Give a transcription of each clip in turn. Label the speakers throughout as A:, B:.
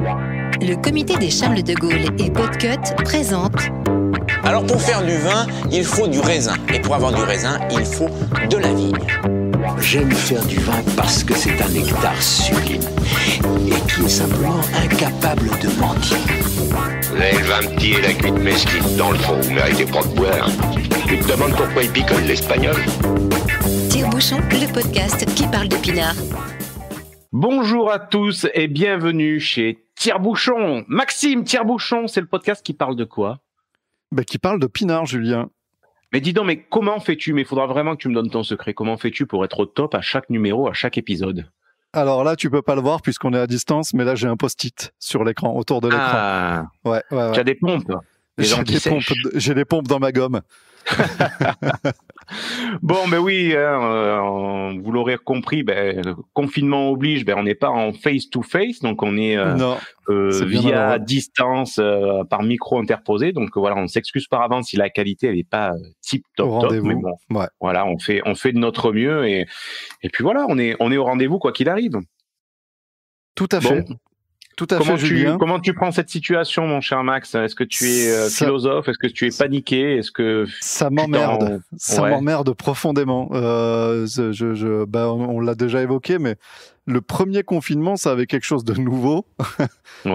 A: Le comité des Charles de Gaulle et Podcut présente.
B: Alors pour faire du vin, il faut du raisin. Et pour avoir du raisin, il faut de la vigne.
C: J'aime faire du vin parce que c'est un nectar sublime et qui est simplement incapable de mentir.
D: Vous avez le vin petit et la cuite mesquine. Dans le fond, vous méritez pas de boire. Tu te demandes pourquoi il picole l'espagnol?
A: Tire-bouchon, le podcast qui parle de pinard.
E: Bonjour à tous et bienvenue chez Tire-bouchon. Maxime, Tire-bouchon, c'est le podcast qui parle de quoi?
F: Qui parle de pinard, Julien.
E: Mais dis donc, mais comment fais-tu? Mais il faudra vraiment que tu me donnes ton secret. Comment fais-tu pour être au top à chaque numéro, à chaque épisode?
F: Alors là, tu peux pas le voir puisqu'on est à distance, mais là, j'ai un post-it sur l'écran, autour de l'écran.
E: Ah,
F: ouais.
E: Tu as des pompes?
F: J'ai des pompes dans ma gomme.
E: Bon, ben oui, vous l'aurez compris, confinement oblige, on n'est pas en face-to-face, donc on est via distance par micro interposé. Donc voilà, on s'excuse par avance si la qualité elle est pas tip-top, mais bon, voilà, on fait de notre mieux et puis voilà, on est au rendez-vous quoi qu'il arrive.
F: Tout à fait. Tout à fait, Julien.
E: Comment tu prends cette situation, mon cher Max? Est-ce que tu es philosophe? Est-ce que tu es paniqué? Est-ce que
F: ça m'emmerde? Ça m'emmerde profondément. On l'a déjà évoqué, mais le premier confinement, ça avait quelque chose de nouveau. Ouais.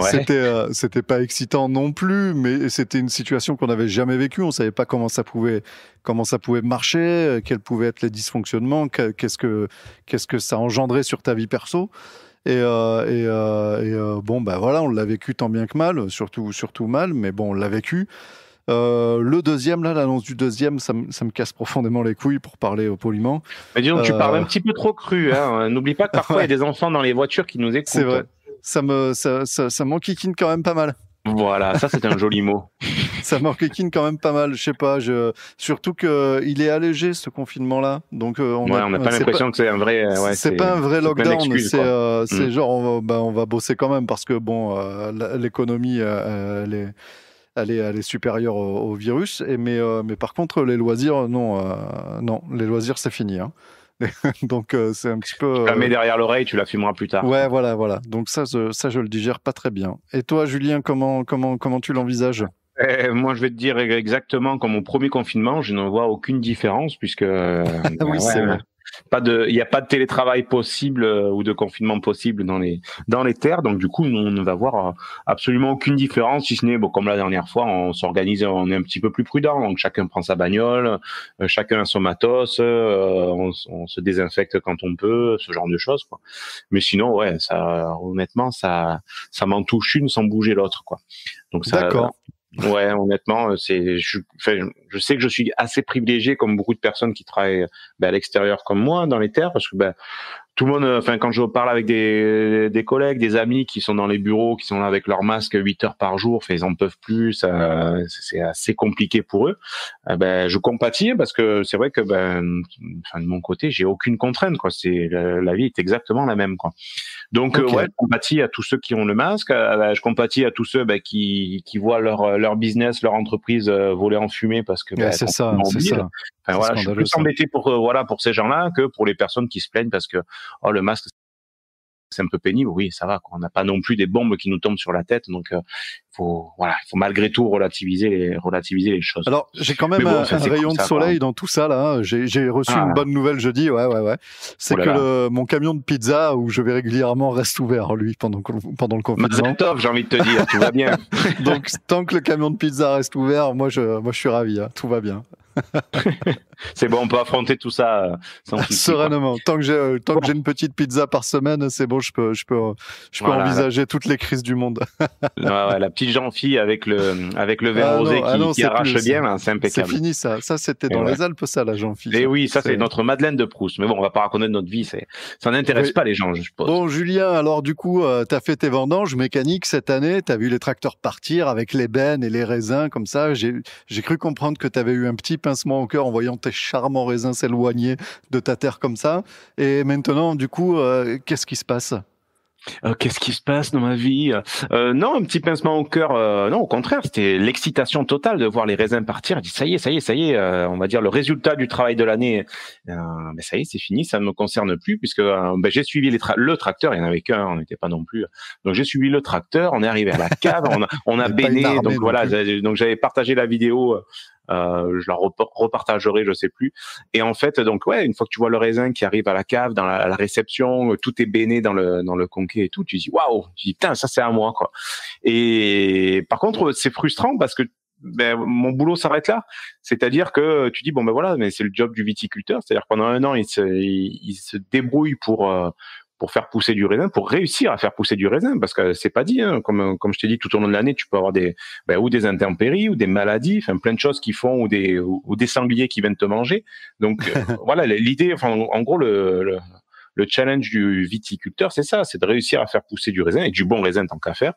F: C'était pas excitant non plus, mais c'était une situation qu'on n'avait jamais vécue. On savait pas comment ça pouvait marcher, quels pouvaient être les dysfonctionnements, qu'est-ce que ça engendrait sur ta vie perso. Voilà, on l'a vécu tant bien que mal, surtout mal, mais bon, on l'a vécu. Le deuxième, là, l'annonce du deuxième, ça me casse profondément les couilles pour parler poliment.
E: Mais disons, tu parles un petit peu trop cru, hein. N'oublie pas que parfois il y a des enfants dans les voitures qui nous écoutent.
F: C'est vrai. Ça m'enquiquine quand même pas mal.
E: Voilà, ça c'est un joli mot.
F: Ça m'enquiquine quand même pas mal, je sais pas, surtout que il est allégé ce confinement-là, donc on n'a pas l'impression
E: que c'est un vrai.
F: C'est pas un vrai lockdown, c'est genre on va bosser quand même parce que l'économie elle est supérieure au virus, mais par contre les loisirs non, les loisirs c'est fini. Hein. Donc c'est un petit peu.
E: Tu la mets derrière l'oreille, tu la fumeras plus tard.
F: Ouais, voilà. Donc ça je le digère pas très bien. Et toi, Julien, comment tu l'envisages?
E: Moi, je vais te dire exactement comme au premier confinement, je ne vois aucune différence puisque
F: oui, c'est vrai.
E: Il n'y a pas de télétravail possible ou de confinement possible dans les terres, donc du coup, on ne va voir absolument aucune différence, si ce n'est comme la dernière fois, on s'organise, on est un petit peu plus prudent, donc chacun prend sa bagnole, chacun a son matos, on se désinfecte quand on peut, ce genre de choses, quoi. Mais sinon, honnêtement, ça m'en touche une sans bouger l'autre, quoi. Donc ça.
F: D'accord.
E: Ouais, honnêtement, je sais que je suis assez privilégié comme beaucoup de personnes qui travaillent à l'extérieur comme moi dans les terres parce que tout le monde, quand je parle avec des collègues, des amis qui sont dans les bureaux, qui sont là avec leur masque 8 heures par jour, ils en peuvent plus, c'est assez compliqué pour eux. Je compatis parce que c'est vrai que de mon côté, j'ai aucune contrainte, quoi. La vie est exactement la même, quoi. Donc
F: okay.
E: Je compatis à tous ceux qui ont le masque, je compatis à tous ceux qui voient leur business, leur entreprise voler en fumée parce que
F: c'est ça.
E: Je suis plus embêté pour ces gens-là que pour les personnes qui se plaignent parce que le masque c'est un peu pénible. Oui, ça va, quoi. On n'a pas non plus des bombes qui nous tombent sur la tête, donc il faut malgré tout relativiser les choses.
F: Alors j'ai quand même un rayon de soleil dans tout ça là. J'ai reçu une bonne nouvelle jeudi. Ouais. C'est que mon camion de pizza où je vais régulièrement reste ouvert lui pendant le confinement.
E: C'est top, j'ai envie de te dire, tout va bien.
F: Donc tant que le camion de pizza reste ouvert, moi je suis ravi. Hein. Tout va bien.
E: C'est bon, on peut affronter tout ça sans souci,
F: sereinement. Tant que j'ai une petite pizza par semaine, c'est bon, je peux envisager toutes les crises du monde.
E: La petite Jean-Fille avec le vin rosé qui arrache bien, c'est impeccable.
F: C'est fini ça. Ça c'était dans les Alpes, ça, la Jean-Fille.
E: Et oui, ça c'est notre Madeleine de Proust. Mais bon, on va pas raconter notre vie, ça n'intéresse pas les gens, je suppose.
F: Bon, Julien, alors du coup, t'as fait tes vendanges mécaniques cette année, t'as vu les tracteurs partir avec les bennes et les raisins comme ça. J'ai cru comprendre que t'avais eu un petit pincement au cœur en voyant tes charmants raisins s'éloigner de ta terre comme ça. Et maintenant, du coup, qu'est-ce qui se passe ?
E: Qu'est-ce qui se passe dans ma vie? Non, un petit pincement au cœur. Non, au contraire, c'était l'excitation totale de voir les raisins partir. Je dis ça y est, on va dire le résultat du travail de l'année. Mais ça y est, c'est fini, ça ne me concerne plus puisque j'ai suivi le tracteur. Il n'y en avait qu'un, on n'était pas non plus. Donc j'ai suivi le tracteur. On est arrivé à la cave, on a béné. Donc voilà, donc j'avais partagé la vidéo. Je la repartagerai, je sais plus. Et en fait, donc ouais, une fois que tu vois le raisin qui arrive à la cave, à la réception, tout est béné dans le conquet et tout, tu dis waouh, tu dis putain, ça c'est à moi quoi. Et par contre, c'est frustrant parce que mon boulot s'arrête là. C'est-à-dire que tu dis bon ben voilà, mais c'est le job du viticulteur. C'est-à-dire pendant un an, il se débrouille pour faire pousser du raisin, pour réussir à faire pousser du raisin, parce que c'est pas dit, hein, comme je t'ai dit, tout au long de l'année, tu peux avoir ou des intempéries, ou des maladies, enfin plein de choses qui font, ou des sangliers qui viennent te manger. Donc voilà, l'idée, enfin en gros le challenge du viticulteur, c'est ça, c'est de réussir à faire pousser du raisin, et du bon raisin tant qu'à faire,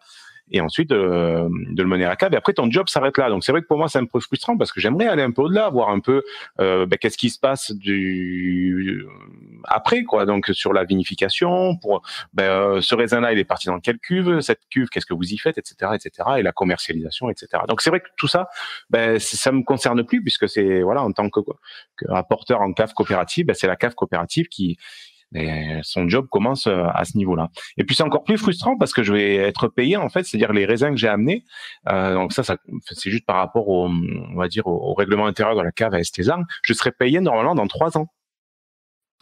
E: et ensuite de le mener à la cave. Et après, ton job s'arrête là. Donc c'est vrai que pour moi, c'est un peu frustrant parce que j'aimerais aller un peu au-delà, voir un peu qu'est-ce qui se passe après, quoi. Donc sur la vinification, pour ce raisin-là, il est parti dans quelle cuve, cette cuve, qu'est-ce que vous y faites, etc., et la commercialisation, etc. Donc c'est vrai que tout ça, ça me concerne plus puisque c'est voilà, en tant que apporteur en cave coopérative, c'est la cave coopérative qui son job commence à ce niveau-là. Et puis c'est encore plus frustrant parce que je vais être payé en fait, c'est-à-dire les raisins que j'ai amenés. Donc ça c'est juste par rapport on va dire au règlement intérieur de la cave à Estézard. Je serai payé normalement dans 3 ans.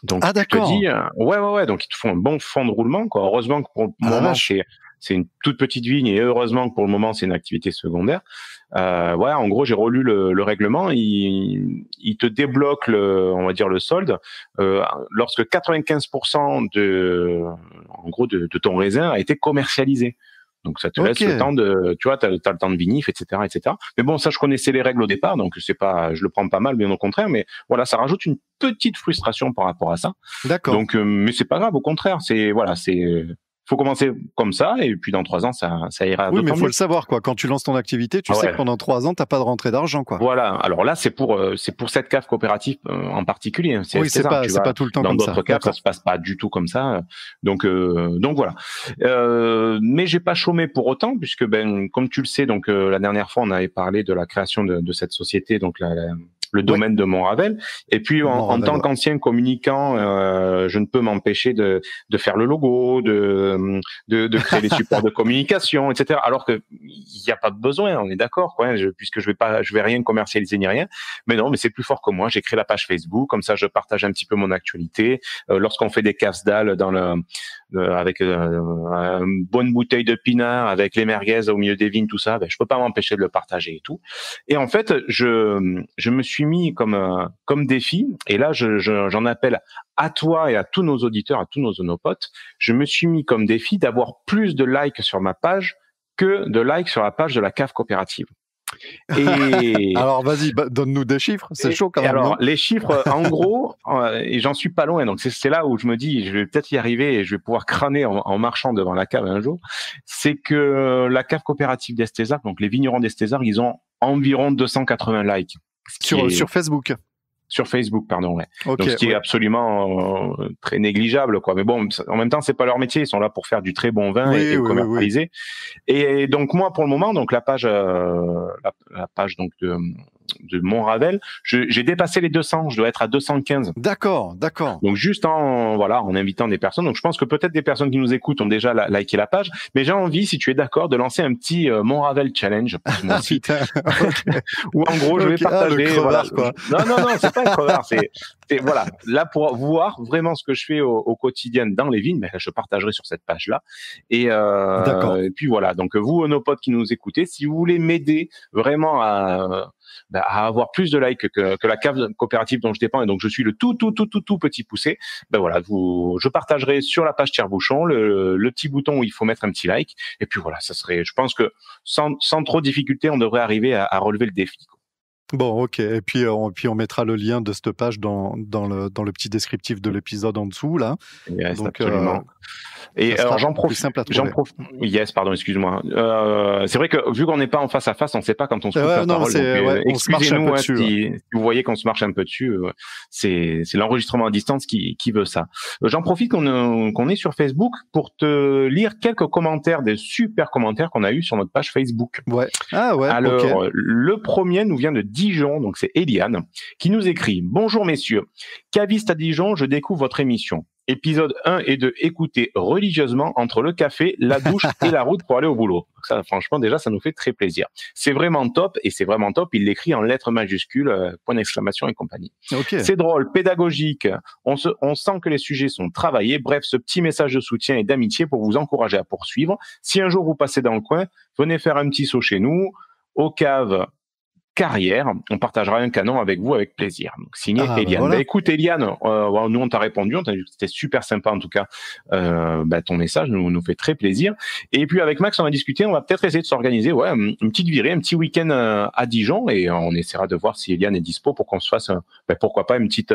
E: Donc
F: d'accord.
E: Je te dis ouais, donc ils te font un bon fond de roulement quoi. Heureusement que pour le moment c'est une toute petite vigne et heureusement que pour le moment c'est une activité secondaire. En gros j'ai relu le règlement, il te débloque on va dire le solde lorsque 95% de ton raisin a été commercialisé. Donc ça te laisse le temps tu vois, t'as le temps de vinif, etc., etc. Mais bon, ça je connaissais les règles au départ, donc c'est pas, je le prends pas mal, bien au contraire. Mais voilà, ça rajoute une petite frustration par rapport à ça.
F: D'accord.
E: Donc, mais c'est pas grave, au contraire, faut commencer comme ça et puis dans 3 ans ça ira.
F: Oui, mais il faut le savoir quoi. Quand tu lances ton activité, tu sais que pendant 3 ans t'as pas de rentrée d'argent quoi.
E: Voilà. Alors là c'est pour cette cave coopérative en particulier.
F: Oui, c'est pas tout le temps comme ça.
E: Dans d'autres caves ça se passe pas du tout comme ça. Donc voilà. Mais j'ai pas chômé pour autant puisque comme tu le sais donc la dernière fois on avait parlé de la création de cette société donc le domaine de Montravel. Et puis en tant qu'ancien communicant, je ne peux m'empêcher de faire le logo, de créer les supports de communication, etc. Alors que il n'y a pas besoin, on est d'accord, quoi. Puisque je vais rien commercialiser ni rien. Mais non, mais c'est plus fort que moi. J'ai créé la page Facebook, comme ça je partage un petit peu mon actualité. Lorsqu'on fait des casse-dalles avec une bonne bouteille de pinard, avec les merguez au milieu des vignes, tout ça, je peux pas m'empêcher de le partager et tout. Et en fait, je me suis mis comme défi, et là j'en appelle à toi et à tous nos auditeurs, à tous nos potes, je me suis mis comme défi d'avoir plus de likes sur ma page que de likes sur la page de la cave coopérative. Et
F: alors vas-y, donne-nous des chiffres, c'est chaud quand même.
E: Alors
F: non
E: les chiffres, en gros, et j'en suis pas loin, donc c'est là où je me dis, je vais peut-être y arriver et je vais pouvoir crâner en marchant devant la cave un jour. C'est que la cave coopérative d'Estézard, donc les vignerons d'Estézard, ils ont environ 280 likes.
F: Sur Facebook.
E: Sur Facebook, pardon, ouais.
F: Okay,
E: donc, ce qui est absolument très négligeable, quoi. Mais bon, en même temps, c'est pas leur métier. Ils sont là pour faire du très bon vin et commercialiser. Et donc, moi, pour le moment, donc la page donc de Montravel, j'ai dépassé les 200. Je dois être à 215.
F: D'accord.
E: Donc, juste en invitant des personnes. Donc, je pense que peut-être des personnes qui nous écoutent ont déjà liké la page. Mais j'ai envie, si tu es d'accord, de lancer un petit Montravel Challenge pour mon site. Où, en gros, je vais partager.
F: Crevard, quoi.
E: Non, c'est pas un crevard. C'est voilà. Là, pour voir vraiment ce que je fais au quotidien dans les vignes, je partagerai sur cette page-là. Et puis voilà. Donc, vous, nos potes qui nous écoutez, si vous voulez m'aider vraiment à avoir plus de likes que la cave coopérative dont je dépends, et donc je suis le tout petit poussé, voilà, je partagerai sur la page Tire-Bouchon le petit bouton où il faut mettre un petit like, et puis voilà, ça serait, je pense que sans trop de difficulté, on devrait arriver à relever le défi.
F: Bon, ok. Et puis on mettra le lien de cette page dans le petit descriptif de l'épisode en dessous, là.
E: Yes,
F: Donc,
E: absolument. Et alors j'en profite. Yes, pardon, excuse-moi. C'est vrai que vu qu'on n'est pas en face à face, on ne sait pas quand on se coupe la parole. Donc,
F: on se marche un peu dessus.
E: Si vous voyez qu'on se marche un peu dessus, c'est l'enregistrement à distance qui veut ça. J'en profite qu'on est sur Facebook pour te lire quelques commentaires, des super commentaires qu'on a eu sur notre page Facebook.
F: Ouais. Ah ouais.
E: Alors
F: okay.
E: Le premier nous vient de Dijon, donc c'est Eliane qui nous écrit: Bonjour messieurs, caviste à Dijon, je découvre votre émission. Épisode 1 et 2, écoutez religieusement entre le café, la douche et la route pour aller au boulot. Donc ça, franchement, déjà, ça nous fait très plaisir. C'est vraiment top, et c'est vraiment top. Il l'écrit en lettres majuscules, point d'exclamation et compagnie.
F: Okay.
E: C'est drôle, pédagogique. On sent que les sujets sont travaillés. Bref, ce petit message de soutien et d'amitié pour vous encourager à poursuivre. Si un jour vous passez dans le coin, venez faire un petit saut chez nous, au cave Carrière, on partagera un canon avec vous avec plaisir. Donc, signé Eliane. Voilà. Écoute Eliane, nous on t'a répondu, c'était super sympa en tout cas. Ton message nous fait très plaisir. Et puis avec Max on a discuté, on va peut-être essayer de s'organiser, une petite virée, un petit week-end à Dijon, et on essaiera de voir si Eliane est dispo pour qu'on se fasse, pourquoi pas une petite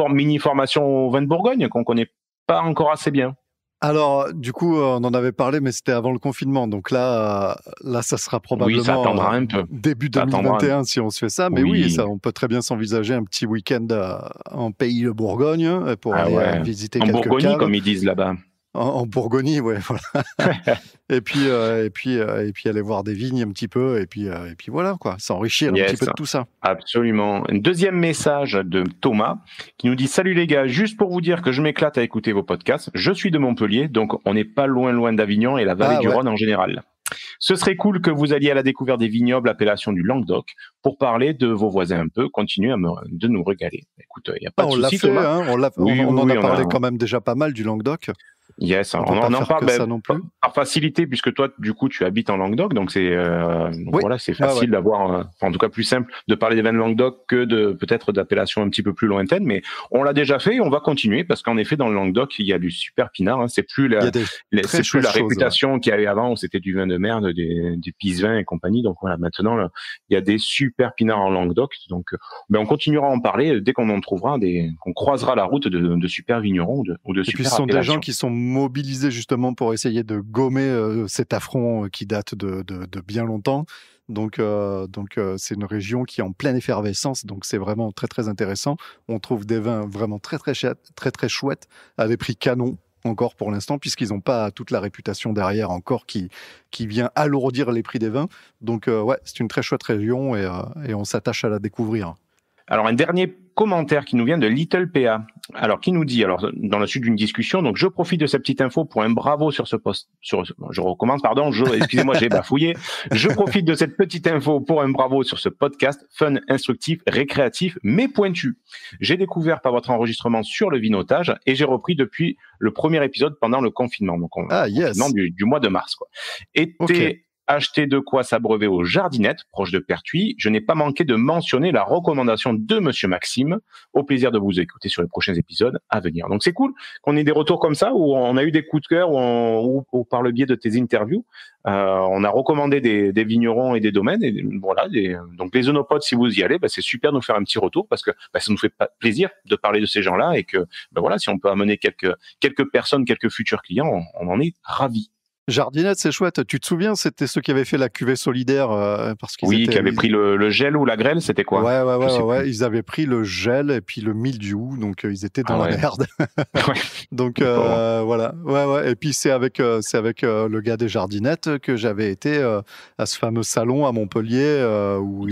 E: mini formation au vin de Bourgogne qu'on connaît pas encore assez bien.
F: Alors, du coup, on en avait parlé, mais c'était avant le confinement. Donc là, ça sera probablement
E: ça attendra un peu.
F: Début 2021 si on se fait ça. Mais ça, on peut très bien s'envisager un petit week-end en pays de Bourgogne pour aller visiter quelques caves.
E: En Bourgogne, comme ils disent là-bas.
F: En Bourgogne, voilà. et puis aller voir des vignes un petit peu, et puis voilà quoi, s'enrichir un petit peu de tout ça.
E: Absolument. Un deuxième message de Thomas qui nous dit: Salut les gars, juste pour vous dire que je m'éclate à écouter vos podcasts. Je suis de Montpellier, donc on n'est pas loin d'Avignon et la vallée du Rhône en général. Ce serait cool que vous alliez à la découverte des vignobles appellation du Languedoc pour parler de vos voisins un peu, continuer de nous régaler. Écoute, il n'y a pas de souci, Thomas.
F: On en a parlé quand même déjà pas mal du Languedoc.
E: Yes, on en parle par facilité, puisque toi, du coup, tu habites en Languedoc, donc c'est c'est facile d'avoir, en tout cas plus simple, de parler des vins de Languedoc que de peut-être d'appellations un petit peu plus lointaines, mais on l'a déjà fait et on va continuer parce qu'en effet, dans le Languedoc, il y a du super pinard. C'est plus la réputation qu'il y avait avant où c'était du vin de merde, des pisse-vins et compagnie. Donc voilà, maintenant, il y a des super pinards en Languedoc. Donc, on continuera à en parler dès qu'on en trouvera qu'on croisera la route de super vignerons ou de super appellations. Et puis, ce sont
F: des gens qui sont mobilisés justement pour essayer de gommer cet affront qui date de bien longtemps. Donc c'est une région qui est en pleine effervescence, donc c'est vraiment très très intéressant. On trouve des vins vraiment très très chouettes à des prix canons encore pour l'instant, puisqu'ils n'ont pas toute la réputation derrière encore qui vient alourdir les prix des vins. Donc c'est une très chouette région et on s'attache à la découvrir.
E: Alors, un dernier commentaire qui nous vient de Little PA. Alors, qui nous dit, dans la suite d'une discussion, donc, je profite de cette petite info pour un bravo sur ce post, je recommence, pardon, excusez-moi, j'ai bafouillé. Je profite de cette petite info pour un bravo sur ce podcast, fun, instructif, récréatif, mais pointu. J'ai découvert par votre enregistrement sur le vinotage et j'ai repris depuis le premier épisode pendant le confinement. Donc, confinement du mois de mars, quoi. Acheter de quoi s'abreuver aux Jardinettes, proche de Pertuis. Je n'ai pas manqué de mentionner la recommandation de Monsieur Maxime. Au plaisir de vous écouter sur les prochains épisodes à venir. Donc c'est cool qu'on ait des retours comme ça, où on a eu des coups de cœur, ou par le biais de tes interviews, on a recommandé des vignerons et des domaines. Et voilà, donc les Onopodes, si vous y allez, c'est super de nous faire un petit retour parce que ça nous fait plaisir de parler de ces gens-là et que si on peut amener quelques personnes, quelques futurs clients, on en est ravis.
F: Jardinette, c'est chouette. Tu te souviens, c'était ceux qui avaient fait la cuvée solidaire parce qu'ils
E: qui avaient pris le gel ou la grêle, c'était quoi?
F: Ouais. Ils avaient pris le gel et puis le mildiou, donc ils étaient dans la merde. Donc voilà. Ouais. Et puis c'est avec le gars des Jardinettes que j'avais été à ce fameux salon à Montpellier où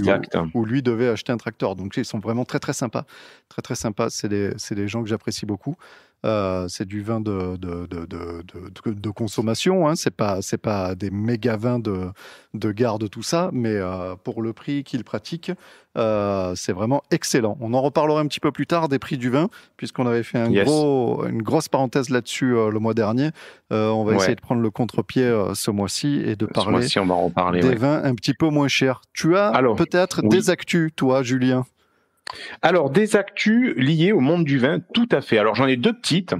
F: lui devait acheter un tracteur. Donc ils sont vraiment très très sympas, très très sympas. C'est des gens que j'apprécie beaucoup. C'est du vin de consommation, hein. C'est pas des méga vins de garde, tout ça, mais pour le prix qu'ils pratiquent, c'est vraiment excellent. On en reparlera un petit peu plus tard des prix du vin, puisqu'on avait fait une grosse parenthèse là-dessus le mois dernier. On va essayer de prendre le contre-pied ce mois-ci et de parler
E: on va en parler,
F: des vins un petit peu moins chers. Tu as peut-être des actus, toi, Julien?
E: Alors, des actus liées au monde du vin, tout à fait. Alors, j'en ai deux petites.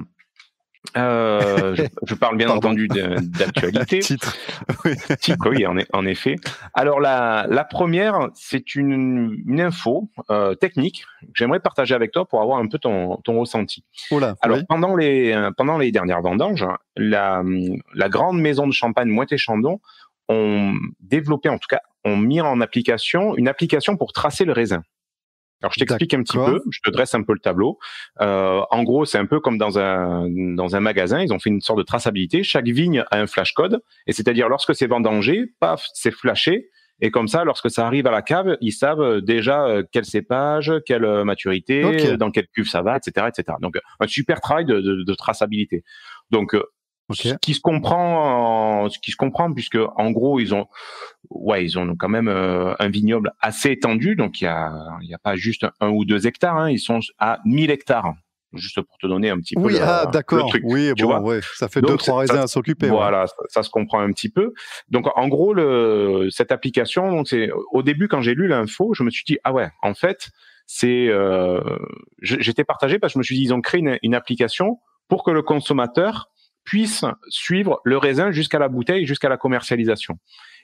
E: Je parle bien entendu d'actualité.
F: Titre.
E: Titre, oui, en effet. Alors la première, c'est une info technique que j'aimerais partager avec toi pour avoir un peu ton ressenti.
F: Oula,
E: alors
F: oui.
E: pendant les dernières vendanges, la grande maison de champagne Moët-et-Chandon ont développé, en tout cas, ont mis en application une application pour tracer le raisin. Alors, je t'explique un petit peu, je te dresse un peu le tableau. En gros, c'est un peu comme dans un magasin, ils ont fait une sorte de traçabilité. Chaque vigne a un flash code, et c'est-à-dire lorsque c'est vendangé, paf, c'est flashé, et comme ça, lorsque ça arrive à la cave, ils savent déjà quel cépage, quelle maturité, dans quelle cuve ça va, etc., etc. Donc, un super travail de traçabilité. Donc, ce qui se comprend puisque en gros ils ont quand même un vignoble assez étendu, donc il y a pas juste 1 ou 2 hectares, hein, ils sont à 1000 hectares. Juste pour te donner un petit peu
F: d'accord.
E: le truc.
F: Oui, bon, ouais, ça fait 2-3 raisins à s'occuper.
E: Voilà, ça se comprend un petit peu. Donc en gros, cette application, donc c'est au début quand j'ai lu l'info, je me suis dit ah ouais, en fait j'étais partagé parce que je me suis dit ils ont créé une application pour que le consommateur puisse suivre le raisin jusqu'à la bouteille, jusqu'à la commercialisation.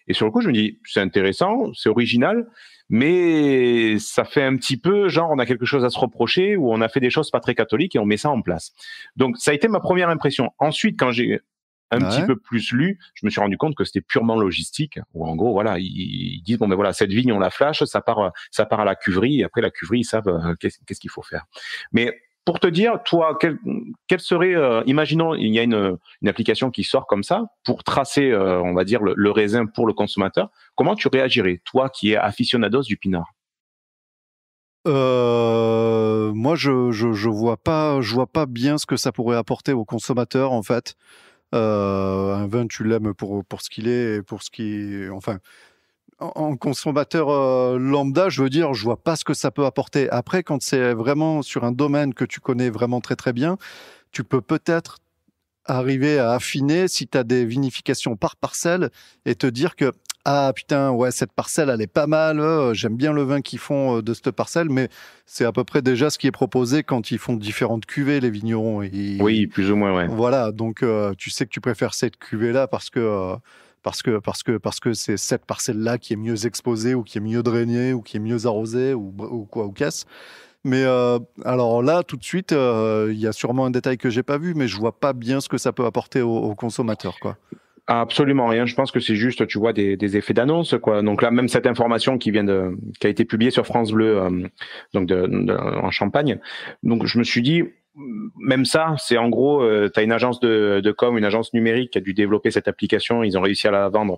E: Et sur le coup, je me dis, c'est intéressant, c'est original, mais ça fait un petit peu, genre, on a quelque chose à se reprocher ou on a fait des choses pas très catholiques et on met ça en place. Donc, ça a été ma première impression. Ensuite, quand j'ai un petit peu plus lu, je me suis rendu compte que c'était purement logistique, où en gros, voilà, ils disent, bon, ben voilà, cette vigne, on la flash, ça part à la cuverie, et après, la cuverie, ils savent qu'est-ce qu'il faut faire. Mais, pour te dire, toi, quel serait, imaginons, il y a une application qui sort comme ça pour tracer, on va dire, le raisin pour le consommateur. Comment tu réagirais, toi, qui es aficionados du pinard?
F: Moi, je vois pas bien ce que ça pourrait apporter au consommateur, en fait. Un vin, tu l'aimes pour ce qu'il est, et pour ce qui, enfin. En consommateur lambda, je veux dire, je vois pas ce que ça peut apporter. Après, quand c'est vraiment sur un domaine que tu connais vraiment très très bien, tu peux peut-être arriver à affiner si tu as des vinifications par parcelle et te dire que ah putain, ouais, cette parcelle, elle est pas mal, j'aime bien le vin qu'ils font de cette parcelle, mais c'est à peu près déjà ce qui est proposé quand ils font différentes cuvées, les vignerons.
E: Oui, plus ou moins, ouais.
F: Voilà, donc tu sais que tu préfères cette cuvée-là parce que c'est cette parcelle-là qui est mieux exposée ou qui est mieux drainée ou qui est mieux arrosée ou qu'est-ce. Mais alors là, tout de suite, il y a sûrement un détail que j'ai pas vu, mais je vois pas bien ce que ça peut apporter aux consommateurs, quoi.
E: Absolument rien. Je pense que c'est juste, tu vois, des effets d'annonce, quoi. Donc là, même cette information qui a été publiée sur France Bleu, donc en Champagne. Donc je me suis dit, même ça, c'est en gros, tu as une agence de com, une agence numérique qui a dû développer cette application. Ils ont réussi à la vendre.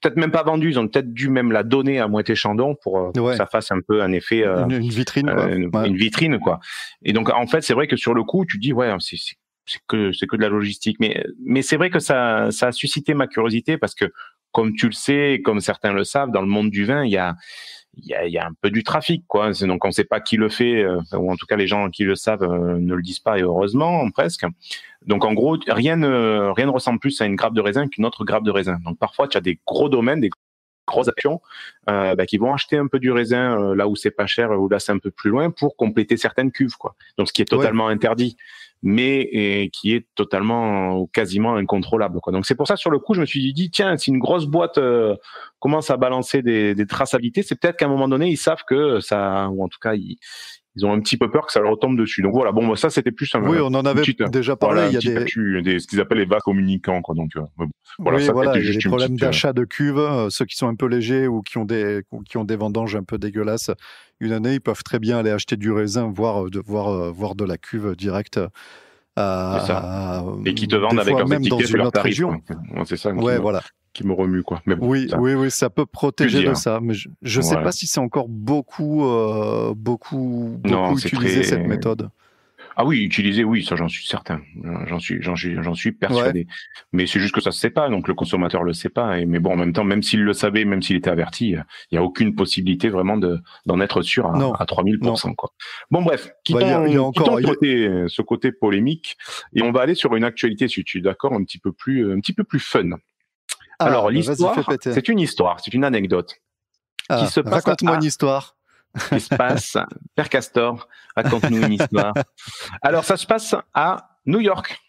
E: Peut-être même pas vendue, ils ont peut-être dû même la donner à Moët-et-Chandon pour que ça fasse un peu un effet.
F: Une vitrine, quoi.
E: Une vitrine, quoi. Et donc, en fait, c'est vrai que sur le coup, tu dis, ouais, c'est que de la logistique. Mais c'est vrai que ça a suscité ma curiosité parce que, comme tu le sais, comme certains le savent, dans le monde du vin, il y a un peu du trafic, quoi. Donc on ne sait pas qui le fait, ou en tout cas les gens qui le savent ne le disent pas, et heureusement, presque. Donc en gros, rien ne ressemble plus à une grappe de raisin qu'une autre grappe de raisin. Donc parfois, tu as des gros domaines, des grosses actions qui vont acheter un peu du raisin là où c'est pas cher, ou là c'est un peu plus loin, pour compléter certaines cuves, quoi. Donc ce qui est totalement interdit, mais qui est totalement ou quasiment incontrôlable, quoi. Donc c'est pour ça, sur le coup, je me suis dit, tiens, si une grosse boîte commence à balancer des traçabilités, c'est peut-être qu'à un moment donné, ils savent que ça, ou en tout cas, ils ont un petit peu peur que ça leur retombe dessus. Donc voilà, bon, ça c'était plus un.
F: Oui, on en avait déjà parlé.
E: Voilà, il y a ce qu'ils appellent les vases communicants, quoi. Donc voilà,
F: oui,
E: ça
F: voilà, il y a
E: juste
F: des problèmes d'achat de cuves, ceux qui sont un peu légers ou qui ont des vendanges un peu dégueulasses. Une année, ils peuvent très bien aller acheter du raisin, voire de la cuve directe.
E: Et qui te vendent avec leurs étiquettes et leurs tarifs. C'est ça.
F: Voilà.
E: Qui me remue, quoi. Mais bon,
F: oui, ça peut protéger de ça, mais je sais pas si c'est encore beaucoup utilisé, cette méthode.
E: Ah oui, utiliser, oui, ça j'en suis certain. J'en suis persuadé. Ouais. Mais c'est juste que ça se sait pas, donc le consommateur le sait pas. Mais bon, en même temps, même s'il le savait, même s'il était averti, il y a aucune possibilité vraiment d'en être sûr à 3000%, quoi. Bon, bref, quittons ce côté polémique, et on va aller sur une actualité, si tu es d'accord, un petit peu plus fun. Alors, l'histoire, c'est une histoire, c'est une anecdote. Qui se passe.
F: Raconte-moi une histoire.
E: Qui se passe. Père Castor, raconte-nous une histoire. Alors, ça se passe à New York.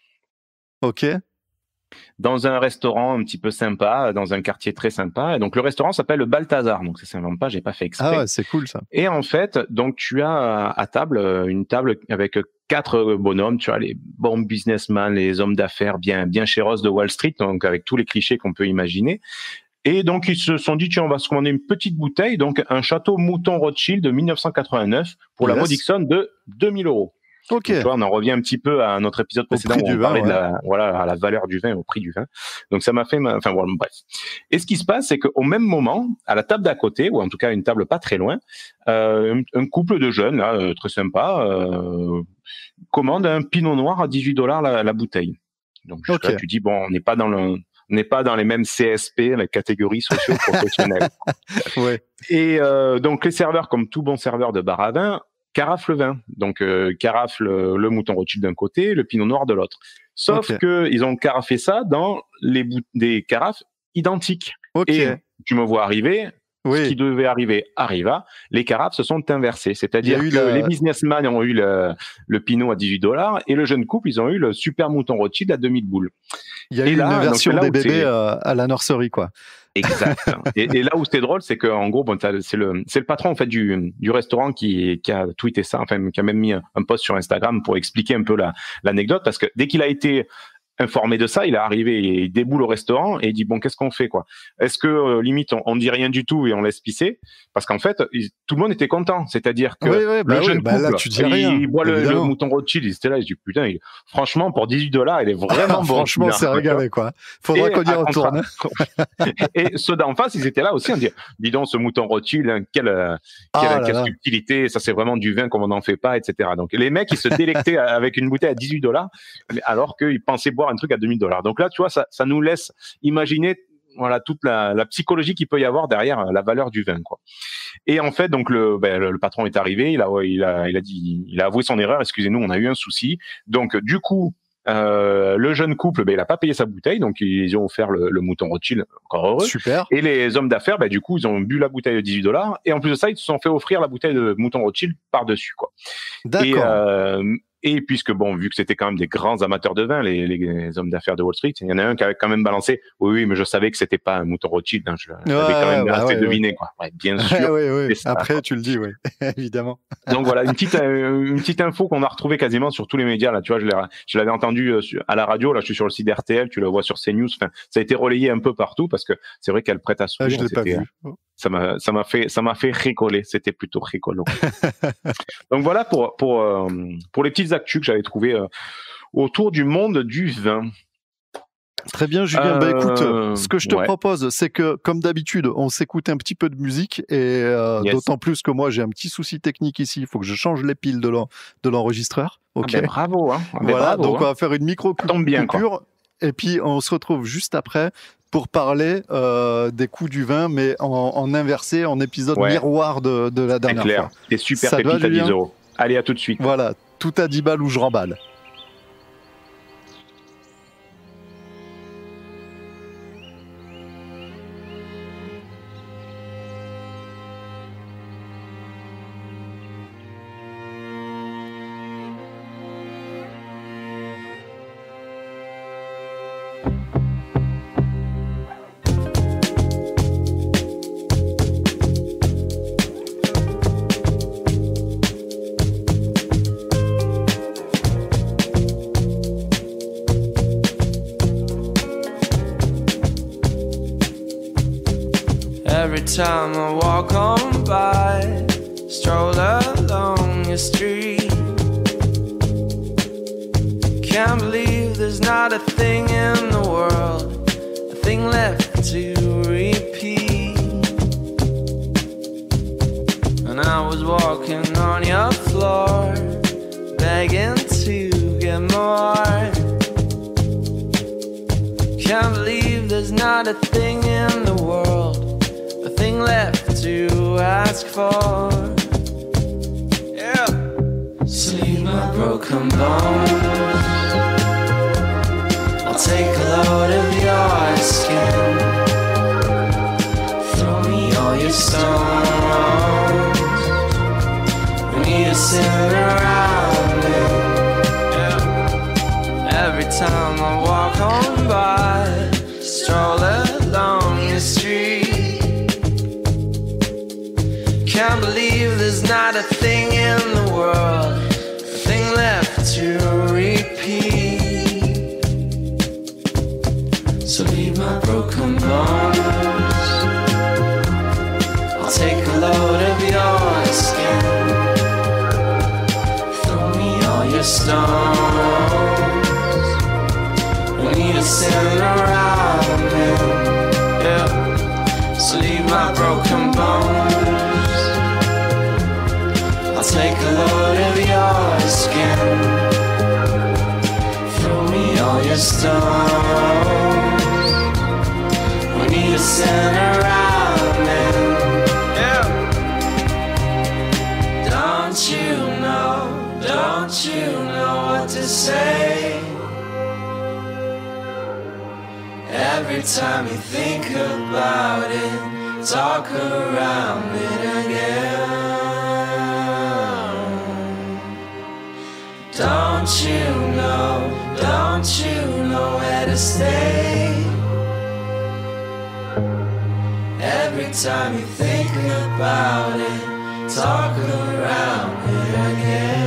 F: Ok.
E: Dans un restaurant un petit peu sympa, dans un quartier très sympa. Et donc le restaurant s'appelle le Balthazar, donc ça s'invente pas, j'ai pas fait exprès.
F: Ah ouais, c'est cool ça.
E: Et en fait, donc tu as à table une table avec 4 bonhommes, tu as les bons businessmen, les hommes d'affaires bien chéros de Wall Street, donc avec tous les clichés qu'on peut imaginer. Et donc ils se sont dit tiens, on va se commander une petite bouteille, donc un château Mouton Rothschild de 1989 pour la modique somme de 2000 €.
F: Ok.
E: Donc, tu vois, on en revient un petit peu à notre épisode précédent où on parlait de à la valeur du vin, au prix du vin. Donc ça m'a fait, enfin voilà, bref. Et ce qui se passe, c'est qu'au même moment, à la table d'à côté, ou en tout cas une table pas très loin, un couple de jeunes, là, très sympa, commande un pinot noir à 18 $ la bouteille. Donc là, tu dis bon, on n'est pas dans les mêmes CSP, les catégories socio-professionnelles.
F: Ouais.
E: Et donc les serveurs, comme tout bon serveur de bar à vin, carafe le vin, donc carafe le Mouton Rothschild d'un côté, le Pinot Noir de l'autre. Sauf que ils ont carafé ça dans des carafes identiques. Et tu me vois arriver, ce qui devait arriver arriva. Les carafes se sont inversées, c'est-à-dire que les businessmen ont eu le Pinot à 18 $ et le jeune couple ils ont eu le super Mouton Rothschild à 2000 boules.
F: Il y a eu une version des bébés à la nursery, quoi.
E: Exact. et là où c'est drôle, c'est qu'en gros, bon, c'est le patron en fait du restaurant qui a tweeté ça, enfin qui a même mis un post sur Instagram pour expliquer un peu l'anecdote, parce que dès qu'il a été informé de ça, il est arrivé et il déboule au restaurant et il dit bon, qu'est-ce qu'on fait quoi? Est-ce que limite on dit rien du tout et on laisse pisser? Parce qu'en fait tout le monde était content, c'est-à-dire que le jeune couple,
F: là, tu dis rien,
E: il boit le Mouton Rothschild, il était là, il dit putain, franchement pour 18 $, il est vraiment bon.
F: Franchement, c'est régalé quoi. Faudra qu'on y retourne.
E: Et ceux d'en face, ils étaient là aussi, on dit dis donc ce Mouton Rothschild, hein, quelle subtilité, ça c'est vraiment du vin comme on n'en fait pas, etc. Donc les mecs ils se délectaient avec une bouteille à 18 $, alors qu'ils pensaient boire un truc à 2000 $. Donc là, tu vois, ça nous laisse imaginer, voilà, toute la psychologie qu'il peut y avoir derrière la valeur du vin, quoi. Et en fait, donc le patron est arrivé, il a avoué son erreur. Excusez-nous, on a eu un souci. Donc du coup, le jeune couple, il a pas payé sa bouteille, donc ils ont offert le Mouton Rothschild, encore heureux.
F: Super.
E: Et les hommes d'affaires, du coup, ils ont bu la bouteille de 18 $, et en plus de ça, ils se sont fait offrir la bouteille de Mouton Rothschild par-dessus, quoi.
F: D'accord.
E: Et puisque bon, vu que c'était quand même des grands amateurs de vin, les hommes d'affaires de Wall Street, il y en a un qui avait quand même balancé. Oui, mais je savais que c'était pas un Mouton Rothschild. Hein, je l'avais quand même assez deviné, quoi. Ouais, bien sûr.
F: Oui. Après, tu le dis, oui, évidemment.
E: Donc voilà, une petite info qu'on a retrouvée quasiment sur tous les médias. Là, tu vois, je l'avais entendu à la radio. Là, je suis sur le site RTL. Tu le vois sur CNews. Enfin, ça a été relayé un peu partout parce que c'est vrai qu'elle prête à sourire.
F: Je l'ai pas vu.
E: Ça m'a fait rigoler. C'était plutôt rigolo. Donc voilà pour les petites actus que j'avais trouvées autour du monde du vin.
F: Très bien, Julien. Écoute, ce que je te propose, c'est que, comme d'habitude, on s'écoute un petit peu de musique et d'autant plus que moi, j'ai un petit souci technique ici. Il faut que je change les piles de l'enregistreur. Ok.
E: Bravo. Hein.
F: Voilà. Donc, on va faire une micro-coupure. Et puis, on se retrouve juste après pour parler des coups du vin, mais en inversé, en épisode miroir de la dernière fois. C'est clair.
E: Des super pépites à 10 €. Allez, à tout de suite.
F: Voilà, tout à 10 balles ou je remballe.
G: Every time I walk on by, stroll along your street, can't believe there's not a thing in the world, a thing left to repeat. And I was walking on your floor, begging to get more. Can't believe there's not a thing in the world, a thing left to ask for. Yeah. Sleep my broken bones, I'll take a load of your skin, throw me all your stones, we need to sit around it. Yeah. Every time I walk not a thing in the world, a thing left to repeat. So leave my broken bones, I'll take a load of your skin, throw me all your stones. We need a send around me, yeah. So leave my broken bones, I'll take a load of your skin, throw me all your stones. We need a send around me, yeah. Don't you know what to say? Every time you think about it, talk around it again. Don't you know where to stay? Every time you think about it, talk around it again.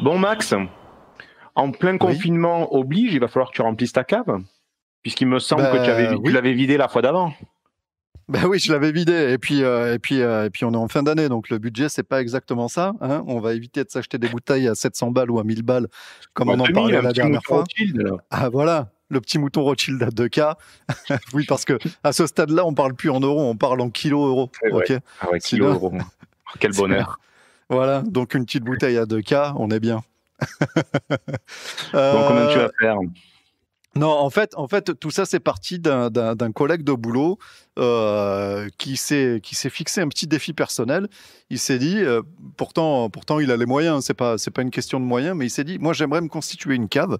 E: Bon Max, en plein confinement oblige, il va falloir que tu remplisses ta cave, puisqu'il me semble que tu l'avais vidé la fois d'avant.
F: Ben oui, je l'avais vidé. Et puis, on est en fin d'année, donc le budget, c'est pas exactement ça. Hein. On va éviter de s'acheter des bouteilles à 700 balles ou à 1000 balles, comme on en parlait la dernière fois. Ah voilà, le petit mouton Rothschild à 2K. Oui, parce que à ce stade-là, on parle plus en euros, on parle en kilo-euros. Okay.
E: Ah ouais, kilo-euros. Quel bonheur.
F: Voilà, donc une petite bouteille à 2K, on est bien.
E: Donc combien tu vas faire ?
F: Non, en fait, tout ça, c'est parti d'un collègue de boulot qui s'est fixé un petit défi personnel. Il s'est dit, pourtant, il a les moyens, c'est pas une question de moyens, mais il s'est dit, moi, j'aimerais me constituer une cave,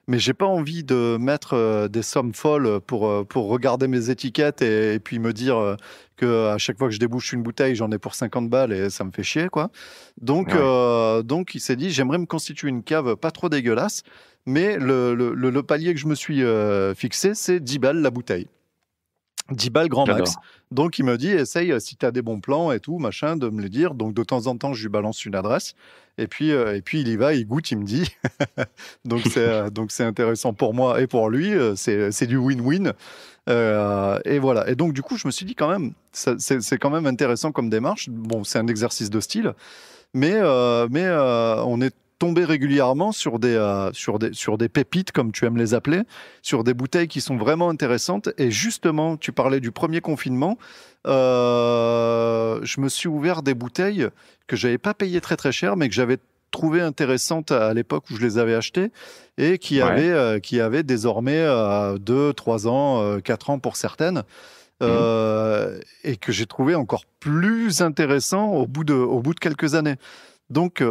F: mais j'ai pas envie de mettre des sommes folles pour regarder mes étiquettes et puis me dire que à chaque fois que je débouche une bouteille, j'en ai pour 50 balles et ça me fait chier, quoi. Donc il s'est dit, j'aimerais me constituer une cave pas trop dégueulasse, mais le palier que je me suis fixé, c'est 10 balles la bouteille. 10 balles grand max. Donc, il me dit, essaye, si tu as des bons plans et tout, machin, de me le dire. Donc, de temps en temps, je lui balance une adresse. Et puis il y va, il goûte, il me dit. donc, c'est intéressant pour moi et pour lui. C'est du win-win. Et voilà. Et donc, du coup, je me suis dit quand même, c'est quand même intéressant comme démarche. Bon, c'est un exercice de style. Mais on est tombé régulièrement sur des pépites, comme tu aimes les appeler, sur des bouteilles qui sont vraiment intéressantes. Et justement, tu parlais du premier confinement. Je me suis ouvert des bouteilles que j'avais pas payées très très cher, mais que j'avais trouvées intéressantes à l'époque où je les avais achetées et qui avaient désormais 2, 3 ans, 4 ans pour certaines. Et que j'ai trouvé encore plus intéressant au bout de quelques années. Donc,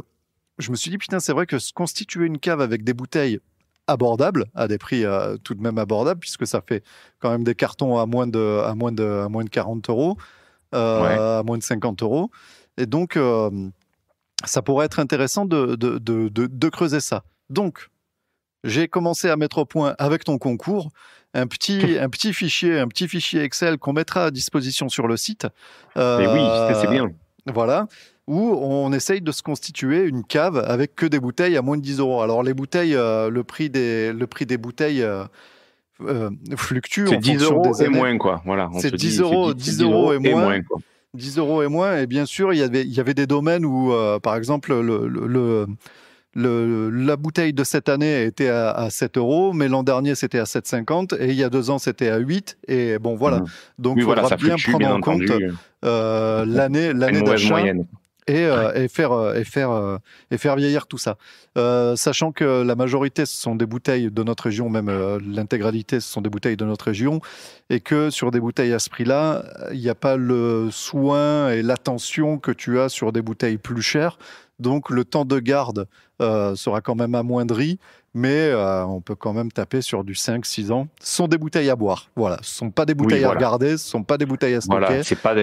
F: je me suis dit, putain, c'est vrai que se constituer une cave avec des bouteilles abordables, à des prix tout de même abordables, puisque ça fait quand même des cartons à moins de 40 euros, à moins de 50 euros. Et donc, ça pourrait être intéressant de creuser ça. Donc, j'ai commencé à mettre au point avec ton concours un petit fichier Excel qu'on mettra à disposition sur le site.
E: Mais oui, c'est bien.
F: Voilà, où on essaye de se constituer une cave avec que des bouteilles à moins de 10 euros. Alors les bouteilles, le prix des bouteilles fluctue
E: c'est
F: en
E: 10
F: fonction
E: euros
F: des
E: et
F: années.
E: moins, quoi. Voilà,
F: C'est 10 euros et moins.
E: Quoi.
F: 10 euros et moins. Et bien sûr, il y avait des domaines où, par exemple, la bouteille de cette année était à 7 euros, mais l'an dernier, c'était à 7,50 et il y a 2 ans, c'était à 8. Et bon, voilà. Donc, il faudra bien prendre en compte l'année d'achat et faire vieillir tout ça. Sachant que la majorité, ce sont des bouteilles de notre région, même l'intégralité, ce sont des bouteilles de notre région, et que sur des bouteilles à ce prix-là, il n'y a pas le soin et l'attention que tu as sur des bouteilles plus chères. Donc, le temps de garde sera quand même amoindri, mais on peut quand même taper sur du 5-6 ans. Ce sont des bouteilles à boire. Voilà. Ce ne sont pas des bouteilles à regarder, ce ne sont pas des bouteilles à stocker.
E: Voilà. C'est pas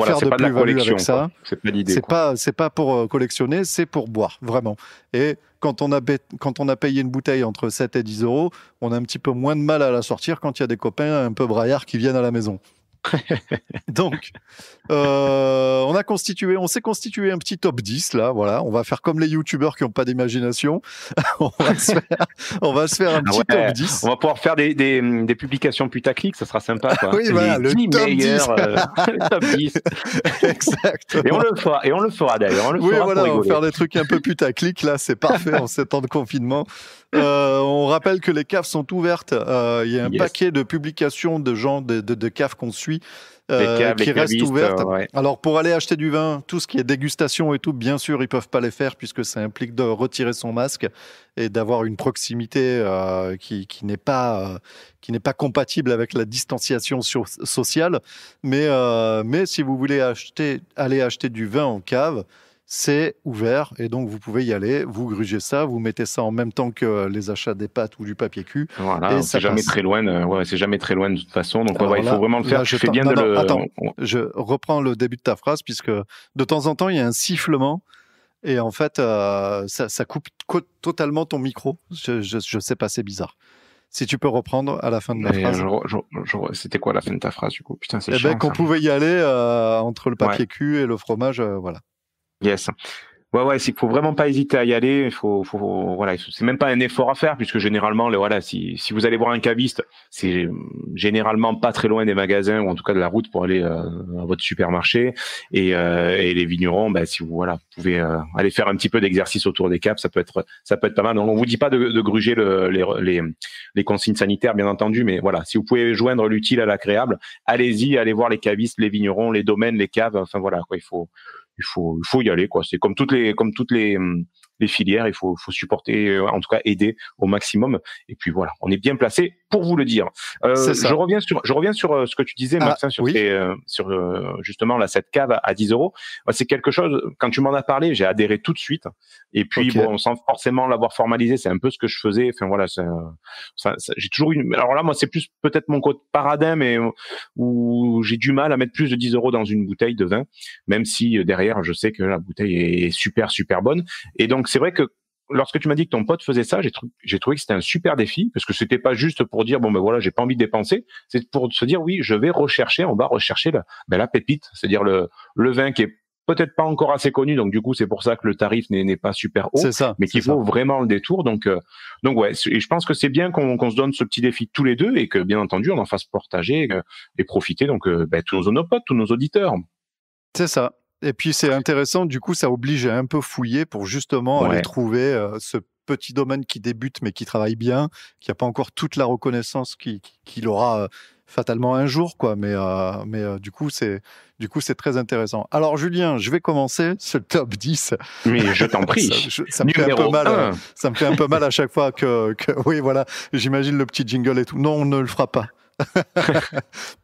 F: faire de
E: la collection
F: avec ça.
E: C'est pas l'idée.
F: C'est pas pour collectionner, c'est pour boire, vraiment. Et quand on a payé une bouteille entre 7 et 10 euros, on a un petit peu moins de mal à la sortir quand il y a des copains un peu braillards qui viennent à la maison. Donc, on s'est constitué un petit top 10 là, voilà. On va faire comme les youtubeurs qui n'ont pas d'imagination. on va se faire un petit top 10.
E: On va pouvoir faire des publications putaclic, ça sera sympa, quoi.
F: Oui, voilà, le top 10.
E: Le top 10.
F: Exactement.
E: Et on le fera d'ailleurs.
F: Oui, voilà, on va faire des trucs un peu putaclic là, c'est parfait en ces temps de confinement. On rappelle que les caves sont ouvertes. Il y a un paquet de publications de gens, de caves qu'on suit, qui restent ouvertes. Alors, pour aller acheter du vin, tout ce qui est dégustation et tout, bien sûr, ils ne peuvent pas les faire puisque ça implique de retirer son masque et d'avoir une proximité qui n'est pas compatible avec la distanciation sociale. Mais si vous voulez aller acheter du vin en cave, c'est ouvert et donc vous pouvez y aller, vous grugez ça, vous mettez ça en même temps que les achats des pâtes ou du papier cul.
E: Voilà, c'est jamais très loin. C'est jamais très loin de toute façon. Donc il faut vraiment le faire. Je fais bien de le.
F: Attends, je reprends le début de ta phrase puisque de temps en temps il y a un sifflement et en fait ça coupe totalement ton micro. Je sais pas, c'est bizarre. Si tu peux reprendre à la fin de la phrase.
E: C'était quoi la fin de ta phrase du coup? Putain, c'est chiant.
F: Qu'on pouvait y aller entre le papier cul et le fromage, voilà.
E: Yes. Ouais, c'est qu'il faut vraiment pas hésiter à y aller. Voilà, c'est même pas un effort à faire puisque généralement, si vous allez voir un caviste, c'est généralement pas très loin des magasins ou en tout cas de la route pour aller à votre supermarché. Et les vignerons, si vous pouvez aller faire un petit peu d'exercice autour des caves, ça peut être pas mal. Donc on vous dit pas de gruger les consignes sanitaires, bien entendu, mais voilà, si vous pouvez joindre l'utile à l'agréable, allez-y, allez voir les cavistes, les vignerons, les domaines, les caves. Enfin voilà, quoi, il faut y aller, quoi. C'est comme toutes les filières, il faut supporter, en tout cas aider au maximum. Et puis voilà, on est bien placé pour vous le dire. Je reviens sur ce que tu disais, Martin, sur justement cette cave à 10 euros. C'est quelque chose, quand tu m'en as parlé, j'ai adhéré tout de suite. Et puis sans forcément l'avoir formalisé, c'est un peu ce que je faisais. Enfin voilà, j'ai toujours eu. Alors là, moi, c'est plus peut-être mon côté paradin, mais où j'ai du mal à mettre plus de 10 euros dans une bouteille de vin, même si derrière, je sais que la bouteille est super super bonne. Et donc c'est vrai que lorsque tu m'as dit que ton pote faisait ça, j'ai trouvé que c'était un super défi parce que c'était pas juste pour dire voilà, j'ai pas envie de dépenser, c'est pour se dire oui, on va rechercher la pépite, c'est-à-dire le vin qui est peut-être pas encore assez connu, donc du coup c'est pour ça que le tarif n'est pas super haut, mais qu'il vaut vraiment le détour. Donc ouais, et je pense que c'est bien qu'on se donne ce petit défi tous les deux et que bien entendu on en fasse partager et profiter donc tous nos potes, tous nos auditeurs.
F: C'est ça. Et puis c'est intéressant, du coup ça oblige à un peu fouiller pour justement aller trouver ce petit domaine qui débute mais qui travaille bien, qui n'a pas encore toute la reconnaissance qu'il aura fatalement un jour, quoi. Mais du coup c'est très intéressant. Alors Julien, je vais commencer ce top 10.
E: Mais je t'en prie.
F: ça me fait un peu mal. Ça me fait un peu mal à chaque fois que oui, voilà. J'imagine le petit jingle et tout. Non, on ne le fera pas.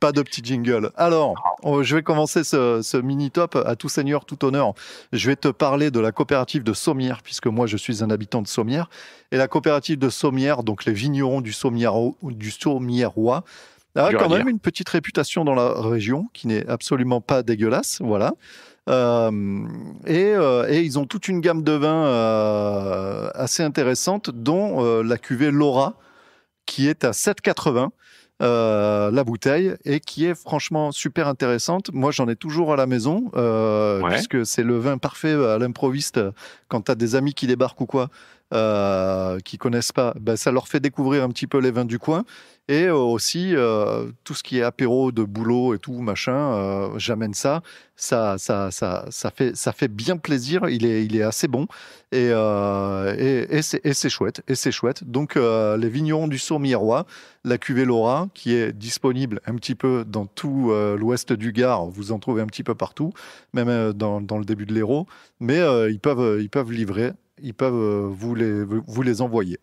F: Pas de petit jingle. Alors, je vais commencer ce mini-top à tout seigneur, tout honneur. Je vais te parler de la coopérative de Sommières, puisque moi, je suis un habitant de Sommières. Et la coopérative de Sommières, donc les vignerons du Sommièrois, a quand même une petite réputation dans la région, qui n'est absolument pas dégueulasse. Voilà. Et ils ont toute une gamme de vins assez intéressante, dont la cuvée Laura, qui est à 7,80 la bouteille et qui est franchement super intéressante. Moi, j'en ai toujours à la maison puisque c'est le vin parfait à l'improviste quand tu as des amis qui débarquent ou quoi, qui connaissent pas. Ben, ça leur fait découvrir un petit peu les vins du coin et aussi tout ce qui est apéro de boulot et tout machin. J'amène ça. Ça fait bien plaisir. Il est assez bon et c'est chouette. Et c'est chouette. Donc les vignerons du Sommièrois, la cuvée Laura, qui est disponible un petit peu dans tout l'ouest du Gard. Vous en trouvez un petit peu partout, même dans le début de l'Hérault. Mais ils peuvent livrer. Ils peuvent vous les envoyer.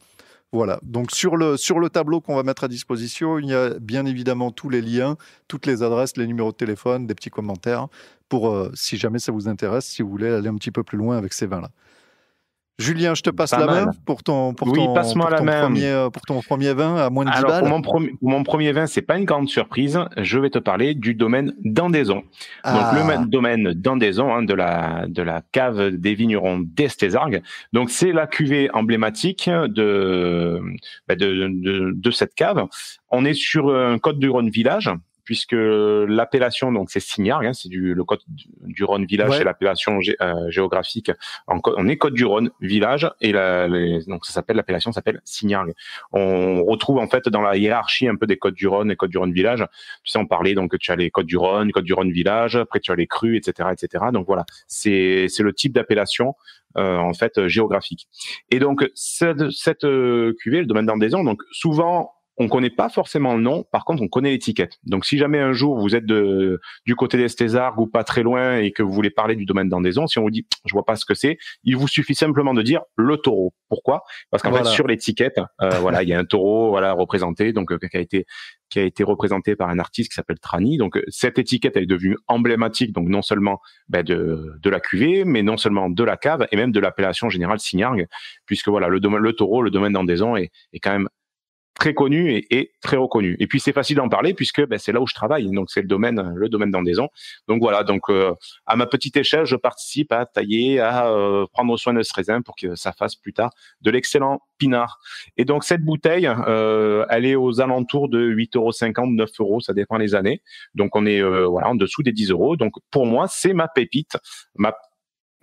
F: Voilà, donc sur le tableau qu'on va mettre à disposition, il y a bien évidemment tous les liens, toutes les adresses, les numéros de téléphone, des petits commentaires pour, si jamais ça vous intéresse, si vous voulez aller un petit peu plus loin avec ces vins-là. Julien, je te passe la main pour ton premier vin à moins de 10 balles.
E: Pour mon premier vin, c'est pas une grande surprise. Je vais te parler du domaine d'Andaison. Donc le domaine d'Andaison, de la cave des vignerons d'Estésargues. Donc c'est la cuvée emblématique de cette cave. On est sur un Côtes-du-Rhône village, puisque l'appellation, donc c'est Signargues, c'est le Côte du Rhône village, c'est l'appellation géographique. On est Côte-du-Rhône village et donc l'appellation s'appelle Signargues. On retrouve en fait dans la hiérarchie un peu des Côtes-du-Rhône et Côte-du-Rhône village. Tu sais, on parlait donc tu as les Côtes-du-Rhône village, après tu as les crus, etc., etc. Donc voilà, c'est le type d'appellation en fait géographique. Et donc cette cuvée, le domaine d'Andaison, donc souvent on connaît pas forcément le nom, par contre on connaît l'étiquette. Donc si jamais un jour vous êtes du côté d'Estésargues ou pas très loin et que vous voulez parler du domaine d'Andaison, si on vous dit je vois pas ce que c'est, il vous suffit simplement de dire le taureau. Pourquoi ? Parce qu'en fait sur l'étiquette, il y a un taureau représenté, donc qui a été représenté par un artiste qui s'appelle Trani. Donc cette étiquette elle est devenue emblématique, donc non seulement de la cuvée, mais non seulement de la cave et même de l'appellation générale Signargues, puisque le taureau, le domaine d'Andaison est quand même très connu et très reconnu. Et puis c'est facile d'en parler puisque c'est là où je travaille, donc c'est le domaine d'Andaison. Donc voilà, à ma petite échelle, je participe à tailler, à prendre soin de ce raisin pour que ça fasse plus tard de l'excellent pinard. Et donc cette bouteille, elle est aux alentours de 8,50 €, 9 €, ça dépend les années. Donc on est en dessous des 10 €. Donc pour moi, c'est ma pépite,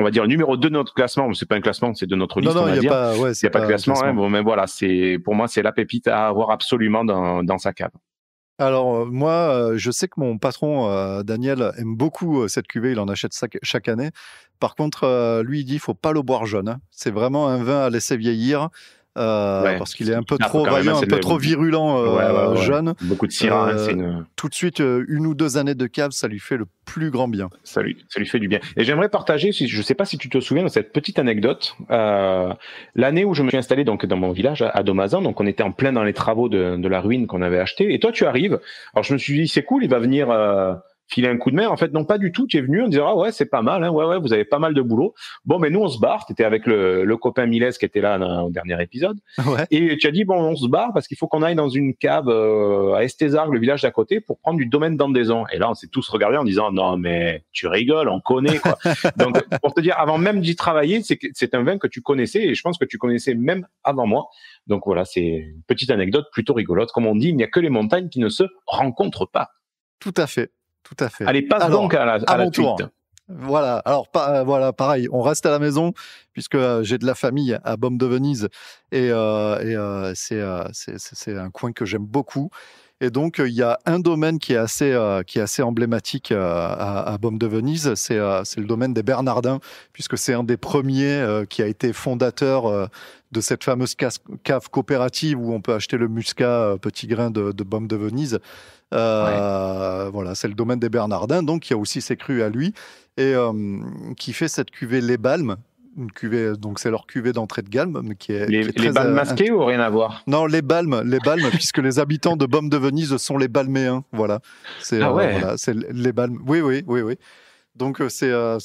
E: on va dire le numéro 2 de notre classement. C'est pas un classement, c'est de notre liste.
F: Non, il n'y a pas
E: de classement. Mais voilà, pour moi, c'est la pépite à avoir absolument dans sa cave.
F: Alors moi, je sais que mon patron Daniel aime beaucoup cette cuvée. Il en achète chaque année. Par contre, lui, il dit, faut pas le boire jeune. C'est vraiment un vin à laisser vieillir. Parce qu'il est un peu trop vaillant, un peu trop virulent, jeune.
E: Beaucoup de syrah.
F: Tout de suite, 1 ou 2 années de cave, ça lui fait le plus grand bien.
E: Ça lui fait du bien. Et j'aimerais partager, je ne sais pas si tu te souviens de cette petite anecdote. L'année où je me suis installé donc dans mon village à Domazan, donc on était en plein dans les travaux de la ruine qu'on avait achetée. Et toi, tu arrives. Alors je me suis dit, c'est cool, il va venir filer un coup de main. En fait, non, pas du tout. Tu es venu en disant, ah ouais, c'est pas mal, hein, ouais, vous avez pas mal de boulot. Bon, mais nous, on se barre. Tu étais avec le copain Miles qui était là au dernier épisode. Ouais. Et tu as dit, bon, on se barre parce qu'il faut qu'on aille dans une cave à Estésargues, le village d'à côté, pour prendre du domaine d'Andaison. Et là, on s'est tous regardés en disant, non, mais tu rigoles, on connaît, quoi. Donc, pour te dire, avant même d'y travailler, c'est un vin que tu connaissais et je pense que tu connaissais même avant moi. Donc voilà, c'est une petite anecdote plutôt rigolote. Comme on dit, il n'y a que les montagnes qui ne se rencontrent pas.
F: Tout à fait.
E: Allez, passe donc à la suite.
F: Voilà. Alors, pareil, on reste à la maison puisque j'ai de la famille à Beaume de Venise et c'est un coin que j'aime beaucoup. Et donc, il y a un domaine qui est assez emblématique à Beaume de Venise, c'est le domaine des Bernardins, puisque c'est un des premiers qui a été fondateur de cette fameuse cave coopérative où on peut acheter le muscat petit grain de Beaume de Venise. Voilà, c'est le domaine des Bernardins, donc il y a aussi ses crus à lui, et qui fait cette cuvée Les Balmes, une cuvée, donc c'est leur cuvée d'entrée de gamme, mais qui est
E: Les
F: très,
E: balmes masquées ou rien à voir?
F: Non, les balmes, puisque les habitants de Baume de Venise sont les balméens. Voilà. C'est, voilà, c'est les balmes. Oui. Donc c'est un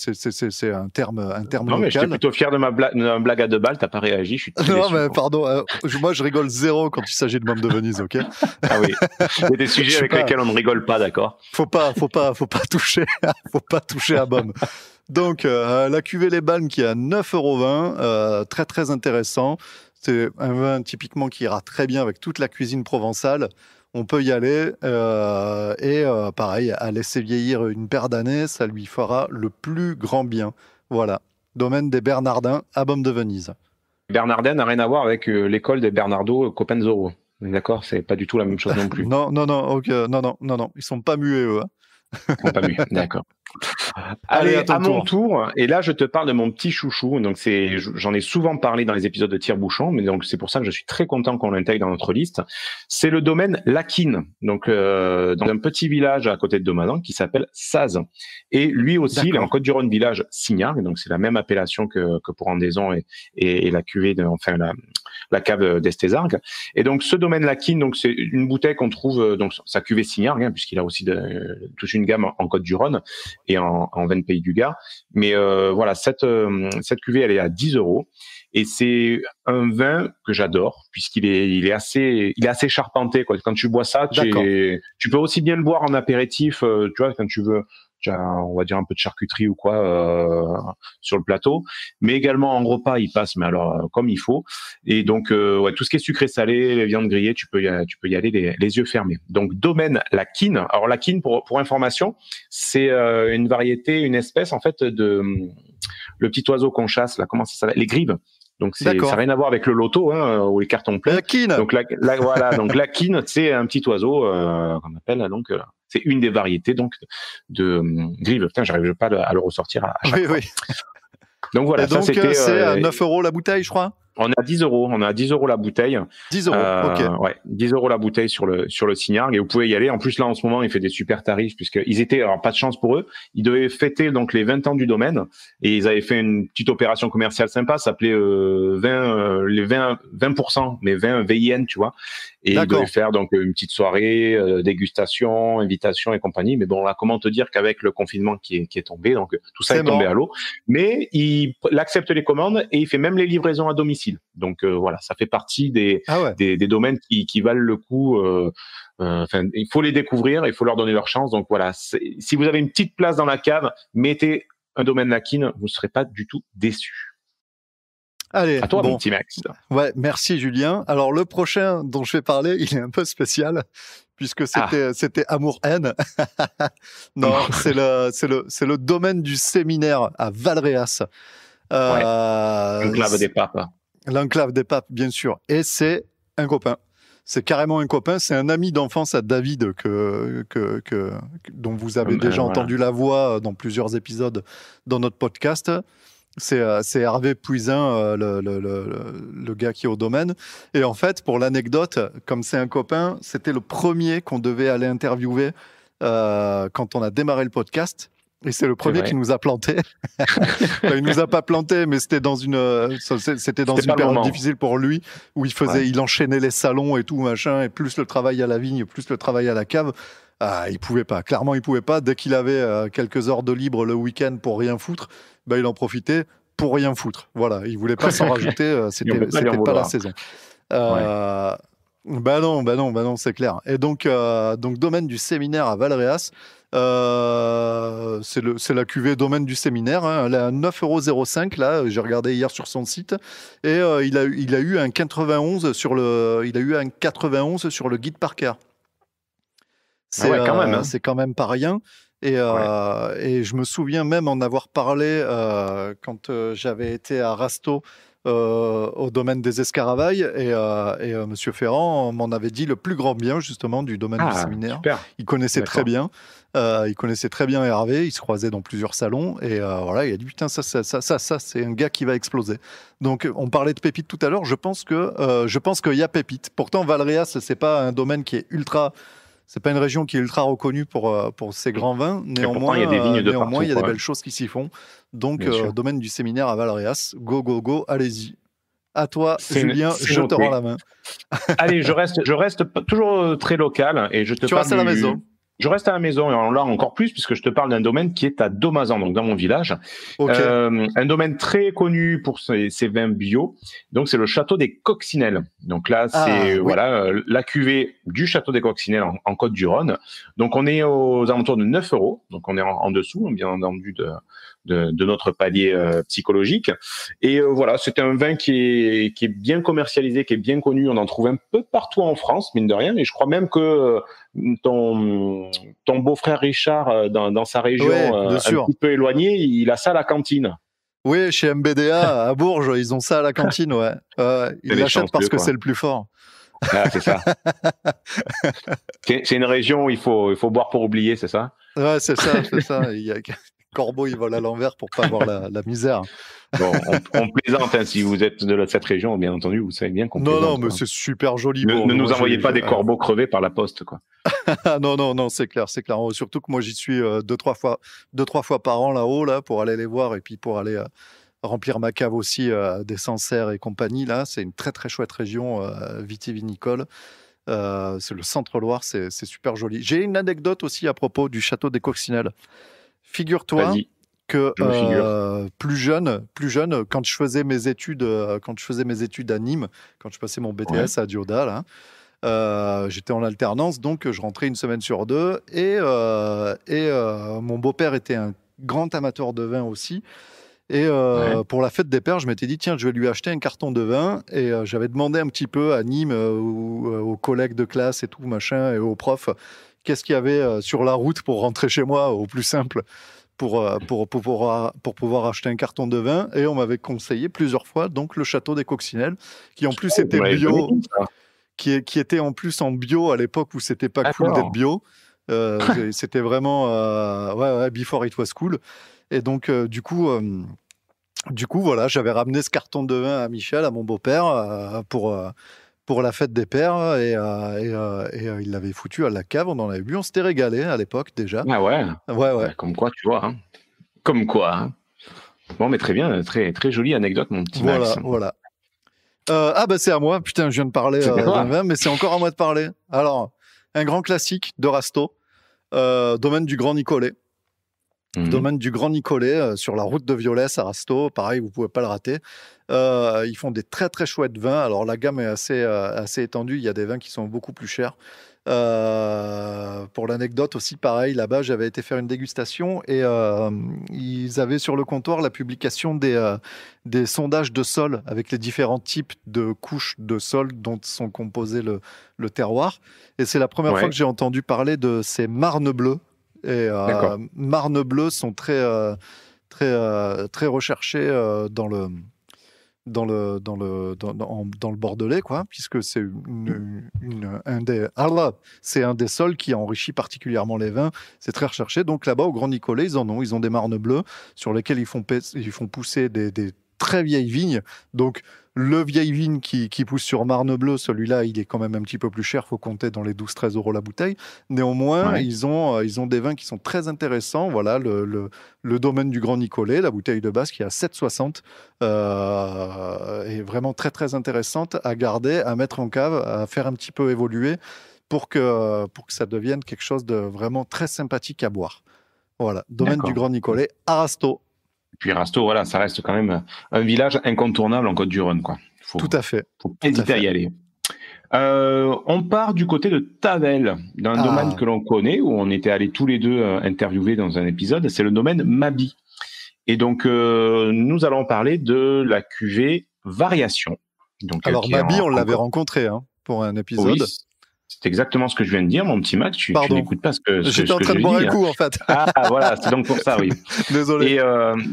F: terme
E: Non, mais
F: local.
E: j'étais plutôt fier de ma blague à 2 balles. T'as pas réagi. Je suis très
F: Non,
E: déçu,
F: mais
E: quoi.
F: pardon. Moi, je rigole zéro quand il s'agit de Baume de Venise, ok?
E: Ah oui. Il y a des sujets avec lesquels on ne rigole pas, d'accord.
F: Faut pas toucher, faut pas toucher à Baume. Donc la cuvée Les Balmes qui est à 9,20 €, très très intéressant. C'est un vin typiquement qui ira très bien avec toute la cuisine provençale. On peut y aller pareil, à laisser vieillir une paire d'années, ça lui fera le plus grand bien. Voilà, domaine des Bernardins à Baume de Venise.
E: Bernardin n'a rien à voir avec l'école des Bernardo Copenzoro. D'accord, c'est pas du tout la même chose non plus.
F: Non, ils sont pas muets eux.
E: Ils sont pas mieux. D'accord. Allez, à mon tour. Et là, je te parle de mon petit chouchou. Donc, j'en ai souvent parlé dans les épisodes de Tire-Bouchon, mais donc c'est pour ça que je suis très content qu'on l'intègre dans notre liste. C'est le domaine Laquine, donc dans un petit village à côté de Domadan qui s'appelle Saz. Et lui aussi, il est en Côte-du-Rhône, village Signard. Donc, c'est la même appellation que pour Andaison et la cuvée, la cave d'Estésargues. Et donc, ce domaine Laquine, donc c'est une bouteille qu'on trouve donc sa cuvée Signard, puisqu'il a aussi toute une gamme en Côte-du-Rhône et en 20 pays du Gard. Mais voilà, cette cuvée, elle est à 10 €. Et c'est un vin que j'adore, puisqu'il est assez charpenté, quoi. Quand tu bois ça, tu peux aussi bien le boire en apéritif, tu vois, quand tu veux, on va dire un peu de charcuterie ou quoi sur le plateau, mais également en repas il passe, mais alors comme il faut. Et donc tout ce qui est sucré salé, les viandes grillées, tu peux y aller les yeux fermés. Donc domaine Laquine. Alors Laquine, pour information, c'est une variété, une espèce en fait de le petit oiseau qu'on chasse là, comment ça s'appelle, les grives. Donc ça n'a rien à voir avec le loto ou les cartons pleins.
F: Laquine.
E: Donc voilà, donc Laquine, c'est un petit oiseau qu'on appelle donc. C'est une des variétés donc de grive. Putain, j'arrive pas à le ressortir à chaque fois. Oui. Donc voilà,
F: et donc,
E: ça c'était.
F: C'est à 9 € la bouteille, je crois.
E: On est à 10 €. On est à 10 € la bouteille.
F: 10 €, ok.
E: Ouais, 10 € la bouteille sur le Signard. Et vous pouvez y aller. En plus, là, en ce moment, il fait des super tarifs puisqu'ils étaient, alors pas de chance pour eux. Ils devaient fêter donc les 20 ans du domaine et ils avaient fait une petite opération commerciale sympa. Ça s'appelait 20%, mais 20 VIN, tu vois. Et ils devaient faire donc une petite soirée, dégustation, invitation et compagnie. Mais bon, là, comment te dire qu'avec le confinement qui est tombé, donc tout ça est tombé à l'eau. Mais il accepte les commandes et il fait même les livraisons à domicile. Donc voilà, ça fait partie des domaines qui valent le coup. Il faut les découvrir, il faut leur donner leur chance. Donc voilà, si vous avez une petite place dans la cave, mettez un domaine Laquine, vous ne serez pas du tout déçus.
F: Allez,
E: à toi, mon petit Max.
F: Ouais, merci Julien. Alors le prochain dont je vais parler, il est un peu spécial puisque c'était Amour-Haine. Non, c'est le domaine du séminaire à Valréas.
E: L'enclave des papes.
F: L'enclave des papes, bien sûr. Et c'est un copain. C'est carrément un copain. C'est un ami d'enfance à David dont vous avez déjà entendu la voix dans plusieurs épisodes dans notre podcast. C'est Hervé Puisin, le gars qui est au domaine. Et en fait, pour l'anecdote, comme c'est un copain, c'était le premier qu'on devait aller interviewer quand on a démarré le podcast. Et c'est le premier qui nous a planté. Enfin, il nous a pas planté, mais c'était dans une période difficile pour lui où il enchaînait les salons et tout machin, et plus le travail à la vigne, plus le travail à la cave. Il pouvait pas. Clairement, il pouvait pas. Dès qu'il avait quelques heures de libre le week-end pour rien foutre, il en profitait pour rien foutre. Voilà, il voulait pas s'en rajouter. C'était pas la saison. Non, c'est clair. Et donc domaine du séminaire à Valréas. C'est la cuvée domaine du séminaire. Elle est à 9,05 € là. J'ai regardé hier sur son site et il a eu un 91 sur le guide Parker. C'est quand même. C'est quand même pas rien. Et je me souviens même en avoir parlé quand j'avais été à Rasto. Au domaine des Escaravailles et Monsieur Ferrand m'en avait dit le plus grand bien justement du domaine du séminaire. Super. Il connaissait très bien. Il connaissait très bien Hervé. Il se croisait dans plusieurs salons et voilà, il a dit putain ça c'est un gars qui va exploser. Donc on parlait de pépites tout à l'heure. Je pense qu'il y a pépites. Pourtant Valréas c'est pas un domaine qui est ultra. C'est pas une région qui est ultra reconnue pour ses grands vins. Néanmoins,
E: il y a des vignes de partout,
F: il y a des belles choses qui s'y font. Donc, domaine du Séminaire à Valréas, go, allez-y. À toi, Julien, je te rends la main.
E: Allez, je reste toujours très local et je te
F: Tu restes à la maison.
E: Je reste à la maison, et là encore plus, puisque je te parle d'un domaine qui est à Domazan, donc dans mon village.
F: Okay.
E: Un domaine très connu pour ses vins bio. Donc, c'est le château des Coccinelles. Donc là, c'est la cuvée du château des Coccinelles en Côtes-du-Rhône. Donc, on est aux alentours de 9 €. Donc, on est en dessous, bien entendu, de notre palier psychologique. Et voilà, c'est un vin qui est bien commercialisé, qui est bien connu. On en trouve un peu partout en France, mine de rien. Et je crois même que ton beau-frère Richard, dans sa région un petit peu éloignée, il a ça à la cantine.
F: Oui, chez MBDA à Bourges, ils ont ça à la cantine, ouais. Ils l'achètent parce que c'est le plus fort.
E: Ah, c'est ça. C'est une région où il faut boire pour oublier, c'est ça?
F: Ouais, c'est ça. Il y a Corbeau, il vole à l'envers pour pas avoir la misère.
E: Bon, on plaisante, hein, si vous êtes de cette région, bien entendu, vous savez bien qu'on plaisante.
F: Non, mais c'est super joli.
E: Ne nous envoyez pas des corbeaux crevés par la poste, quoi.
F: Non, c'est clair. Surtout que moi, j'y suis 2-3 fois par an là-haut, là, pour aller les voir et puis pour aller remplir ma cave aussi des Sancerre et compagnie. Là, c'est une très très chouette région vitivinicole. C'est le Centre-Loire, c'est super joli. J'ai une anecdote aussi à propos du château des Coccinelles. Figure-toi que plus jeune, quand je faisais mes études à Nîmes, quand je passais mon BTS à Dioda, là, j'étais en alternance, donc je rentrais une semaine sur 2 et mon beau-père était un grand amateur de vin aussi. Et pour la fête des pères, je m'étais dit, tiens, je vais lui acheter un carton de vin. Et j'avais demandé un petit peu à Nîmes, aux collègues de classe et tout, machin, et aux profs, qu'est-ce qu'il y avait sur la route pour rentrer chez moi, au plus simple, pour pouvoir acheter un carton de vin. Et on m'avait conseillé plusieurs fois donc le château des Coccinelles, qui en plus était bio, qui était en plus en bio à l'époque où c'était pas cool d'être bio. C'était vraiment before it was cool. Et donc du coup voilà, j'avais ramené ce carton de vin à Michel, à mon beau-père, pour la fête des pères, et il l'avait foutu à la cave, on en avait bu, on s'était régalé à l'époque déjà.
E: Ah ouais. Comme quoi, tu vois. Hein. Comme quoi. Hein. Bon, mais très bien, très, très jolie anecdote, mon petit Max.
F: Voilà. C'est à moi, putain, je viens de parler d'un vin, mais c'est encore à moi de parler. Alors, un grand classique de Rasteau, domaine du Grand Nicolet. Domaine du Grand Nicolet, sur la route de Violès à Rasteau, pareil, vous pouvez pas le rater. Ils font des très très chouettes vins. Alors la gamme est assez étendue, il y a des vins qui sont beaucoup plus chers. Pour l'anecdote aussi, pareil, là-bas, j'avais été faire une dégustation et ils avaient sur le comptoir la publication des sondages de sol avec les différents types de couches de sol dont sont composés le terroir. Et c'est la première fois que j'ai entendu parler de ces marnes bleues. Et marnes bleues sont très recherchées dans le Bordelais, quoi, puisque c'est un des sols qui enrichit particulièrement les vins. C'est très recherché. Donc là-bas, au Grand Nicolet, ils ont des marnes bleues sur lesquelles ils font pousser des très vieilles vignes. Donc le vieille vigne qui pousse sur marne bleue, celui-là, il est quand même un petit peu plus cher. Il faut compter dans les 12-13 € la bouteille. Néanmoins, ils ont des vins qui sont très intéressants. Voilà, le domaine du Grand Nicolet, la bouteille de base qui est à 7,60 est vraiment très, très intéressante à garder, à mettre en cave, à faire un petit peu évoluer pour que ça devienne quelque chose de vraiment très sympathique à boire. Voilà, domaine du Grand Nicolet à Rasteau.
E: Puis Rasteau, voilà, ça reste quand même un village incontournable en Côtes-du-Rhône, quoi.
F: Tout à fait.
E: Faut pas hésiter à y aller. On part du côté de Tavel, d'un domaine que l'on connaît, où on était allés tous les deux interviewer dans un épisode. C'est le domaine Mabi. Et donc, nous allons parler de la cuvée Variation. Donc,
F: alors, Mabi, on l'avait rencontré pour un épisode.
E: Oui, c'est exactement ce que je viens de dire, mon petit Max. Tu n'écoutes pas ce que
F: j'étais en train de boire un coup, en fait.
E: Ah, voilà, c'est donc pour ça, oui.
F: Désolé.
E: Et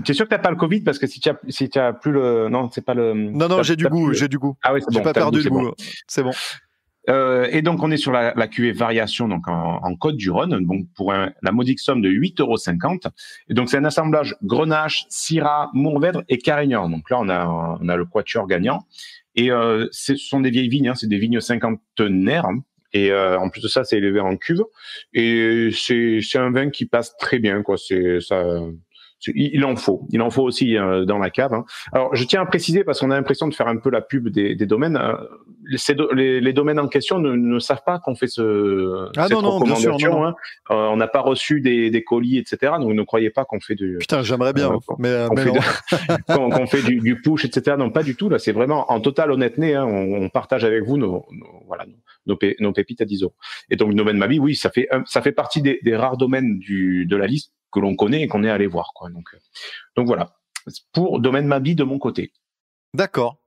E: tu es sûr que tu n'as pas le Covid, parce que si tu as plus le... Non, c'est pas le...
F: Non, j'ai du goût.
E: Ah oui, c'est bon.
F: J'ai pas perdu le goût. C'est bon.
E: Et donc, on est sur la cuvée Variation, donc en Côtes-du-Rhône, donc pour la modique somme de 8,50 €. Et donc, c'est un assemblage Grenache, Syrah, Mourvèdre et Carignan. Donc là, on a le quatuor gagnant. Et ce sont des vieilles vignes, c'est des vignes cinquantenaires. Et en plus de ça, c'est élevé en cuve. Et c'est un vin qui passe très bien, quoi. Il en faut aussi dans la cave. Hein. Alors, je tiens à préciser parce qu'on a l'impression de faire un peu la pub des domaines. Les domaines en question ne savent pas qu'on fait cette recommandation.
F: Non.
E: Hein. On n'a pas reçu des colis, etc. Donc, ne croyez pas qu'on fait du.
F: Putain, j'aimerais bien,
E: qu'on fait du push, etc. Non, pas du tout. Là, c'est vraiment en totale honnêteté. Hein, on partage avec vous nos pépites à 10 €. Et donc, Domaine Mabie, oui, ça fait partie des rares domaines de la liste que l'on connaît et qu'on est allé voir, quoi. Donc voilà, pour Domaine Mabie de mon côté.
F: D'accord.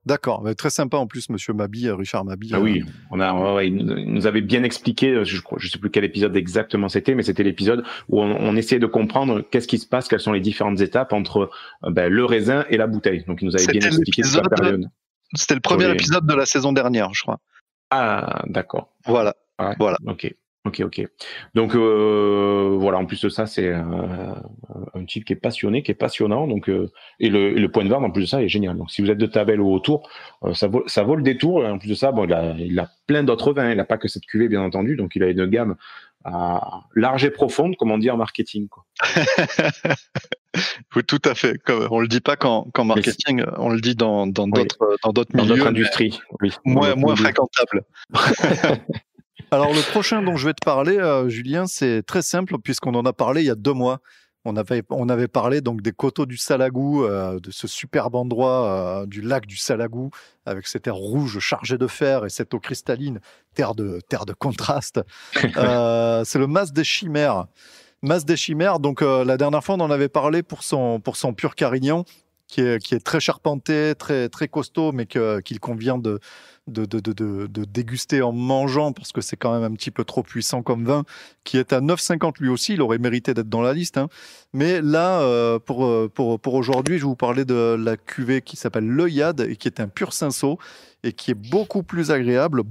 F: Mais très sympa en plus, monsieur Mabie, Richard Mabie.
E: Ah oui, il nous avait bien expliqué, je sais plus quel épisode exactement c'était, mais c'était l'épisode où on essayait de comprendre qu'est-ce qui se passe, quelles sont les différentes étapes entre le raisin et la bouteille. Donc il nous avait bien expliqué cette période.
F: C'était le premier épisode de la saison dernière, je crois.
E: Ah, d'accord.
F: Voilà.
E: Ouais, voilà. Ok. Donc voilà, en plus de ça, c'est un type qui est passionné, qui est passionnant. Donc et le point de vente en plus de ça est génial. Donc si vous êtes de Tavel ou autour, ça vaut le détour. Et en plus de ça, bon, il a plein d'autres vins. Il n'a pas que cette cuvée, bien entendu. Donc il a une gamme large et profonde, comme on dit en marketing, quoi.
F: Oui, tout à fait. On le dit pas qu'en marketing, on le dit dans d'autres milieux,
E: d'autres industries, oui.
F: moins fréquentables. Alors le prochain dont je vais te parler, Julien, c'est très simple puisqu'on en a parlé il y a 2 mois. On avait parlé donc des coteaux du Salagou, de ce superbe endroit du lac du Salagou avec cette terre rouge chargée de fer et cette eau cristalline, terre de contraste. C'est le Mas des Chimères. Mas des Chimères. Donc la dernière fois on en avait parlé pour son pur Carignan qui est très charpenté, très très costaud, mais qu'il convient de déguster en mangeant parce que c'est quand même un petit peu trop puissant comme vin, qui est à 9,50 lui aussi. Il aurait mérité d'être dans la liste, hein. Mais là, pour aujourd'hui, je vais vous parler de la cuvée qui s'appelle l'Œillade et qui est un pur cinsault et qui est beaucoup plus agréable,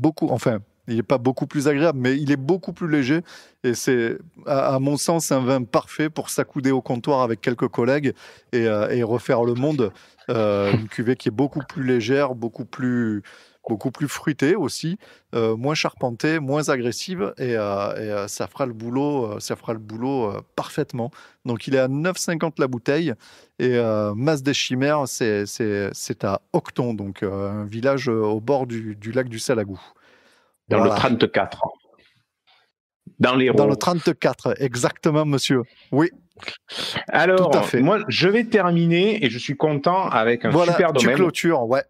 F: il n'est pas beaucoup plus agréable, mais il est beaucoup plus léger. Et c'est, à mon sens, un vin parfait pour s'accouder au comptoir avec quelques collègues et refaire le monde. Une cuvée qui est beaucoup plus légère, beaucoup plus fruitée aussi, moins charpentée, moins agressive. Et ça fera le boulot parfaitement. Donc, il est à 9,50 la bouteille. Et Mas des Chimères, c'est à Octon, donc un village au bord du lac du Salagou.
E: Dans le 34. Dans l'Hérault.
F: Dans le 34, exactement, monsieur. Oui.
E: Alors, moi, je vais terminer et je suis content avec un super domaine.
F: Tu clôtures, ouais.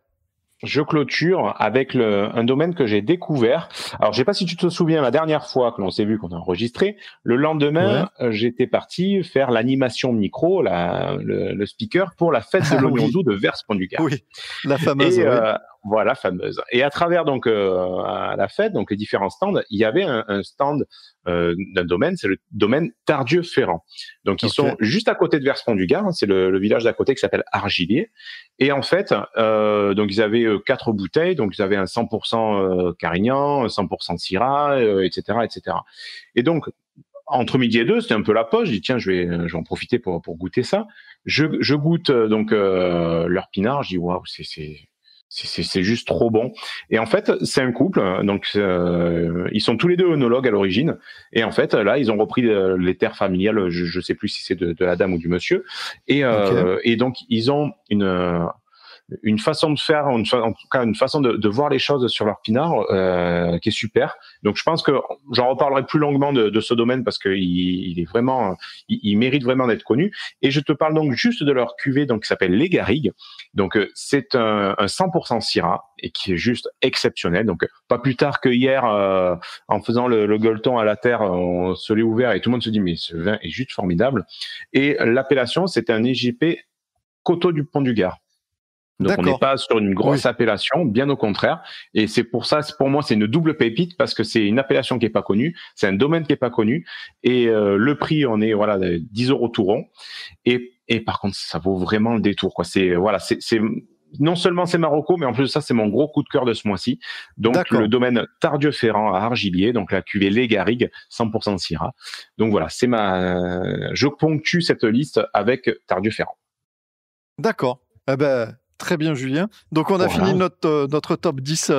E: Je clôture avec un domaine que j'ai découvert. Alors, je sais pas si tu te souviens, la dernière fois que l'on s'est vu, qu'on a enregistré, le lendemain, j'étais parti faire l'animation micro, le speaker pour la fête de l'oignon doux de Vers-Pont-du-Gard.
F: Oui, la fameuse.
E: Voilà, fameuse. Et à travers donc à la fête, donc les différents stands, il y avait un stand d'un domaine, c'est le domaine Tardieu-Ferrand. Donc ils sont juste à côté de Vers-Pont-du-Gard, hein, c'est le village d'à côté qui s'appelle Argilier. Et en fait, donc ils avaient 4 bouteilles, donc ils avaient un 100% Carignan, 100% Syrah, etc., etc. Et donc entre midi et 2, c'était un peu la pause. Je dis tiens, je vais en profiter pour goûter ça. Je goûte donc leur pinard. Je dis waouh, c'est juste trop bon. Et en fait, c'est un couple, donc ils sont tous les deux œnologues à l'origine. Et en fait, là, ils ont repris les terres familiales. Je sais plus si c'est de la dame ou du monsieur. Et donc, ils ont une façon de faire, en tout cas une façon de voir les choses sur leur pinard qui est super. Donc je pense que j'en reparlerai plus longuement de ce domaine parce que il est vraiment, il mérite vraiment d'être connu. Et je te parle donc juste de leur cuvée donc qui s'appelle Les Garrigues. Donc c'est un 100% Syrah et qui est juste exceptionnel. Donc pas plus tard que hier, en faisant le gueuleton à la terre, on se l'est ouvert et tout le monde se dit mais ce vin est juste formidable. Et l'appellation c'est un EJP Coteaux du Pont-du-Gard. Donc on n'est pas sur une grosse appellation, bien au contraire. Et c'est pour ça, pour moi, c'est une double pépite parce que c'est une appellation qui est pas connue, c'est un domaine qui est pas connu. Et le prix, on est 10 € tout rond. Et par contre, ça vaut vraiment le détour, quoi. C'est non seulement c'est Marocco, mais en plus de ça, c'est mon gros coup de cœur de ce mois-ci. Donc le domaine Tardieu-Ferrand à Argilier, donc la cuvée Les Garrigues, 100% Syrah. Donc voilà, je ponctue cette liste avec Tardieu-Ferrand.
F: D'accord. Eh ben, très bien, Julien. Donc, on a fini notre top 10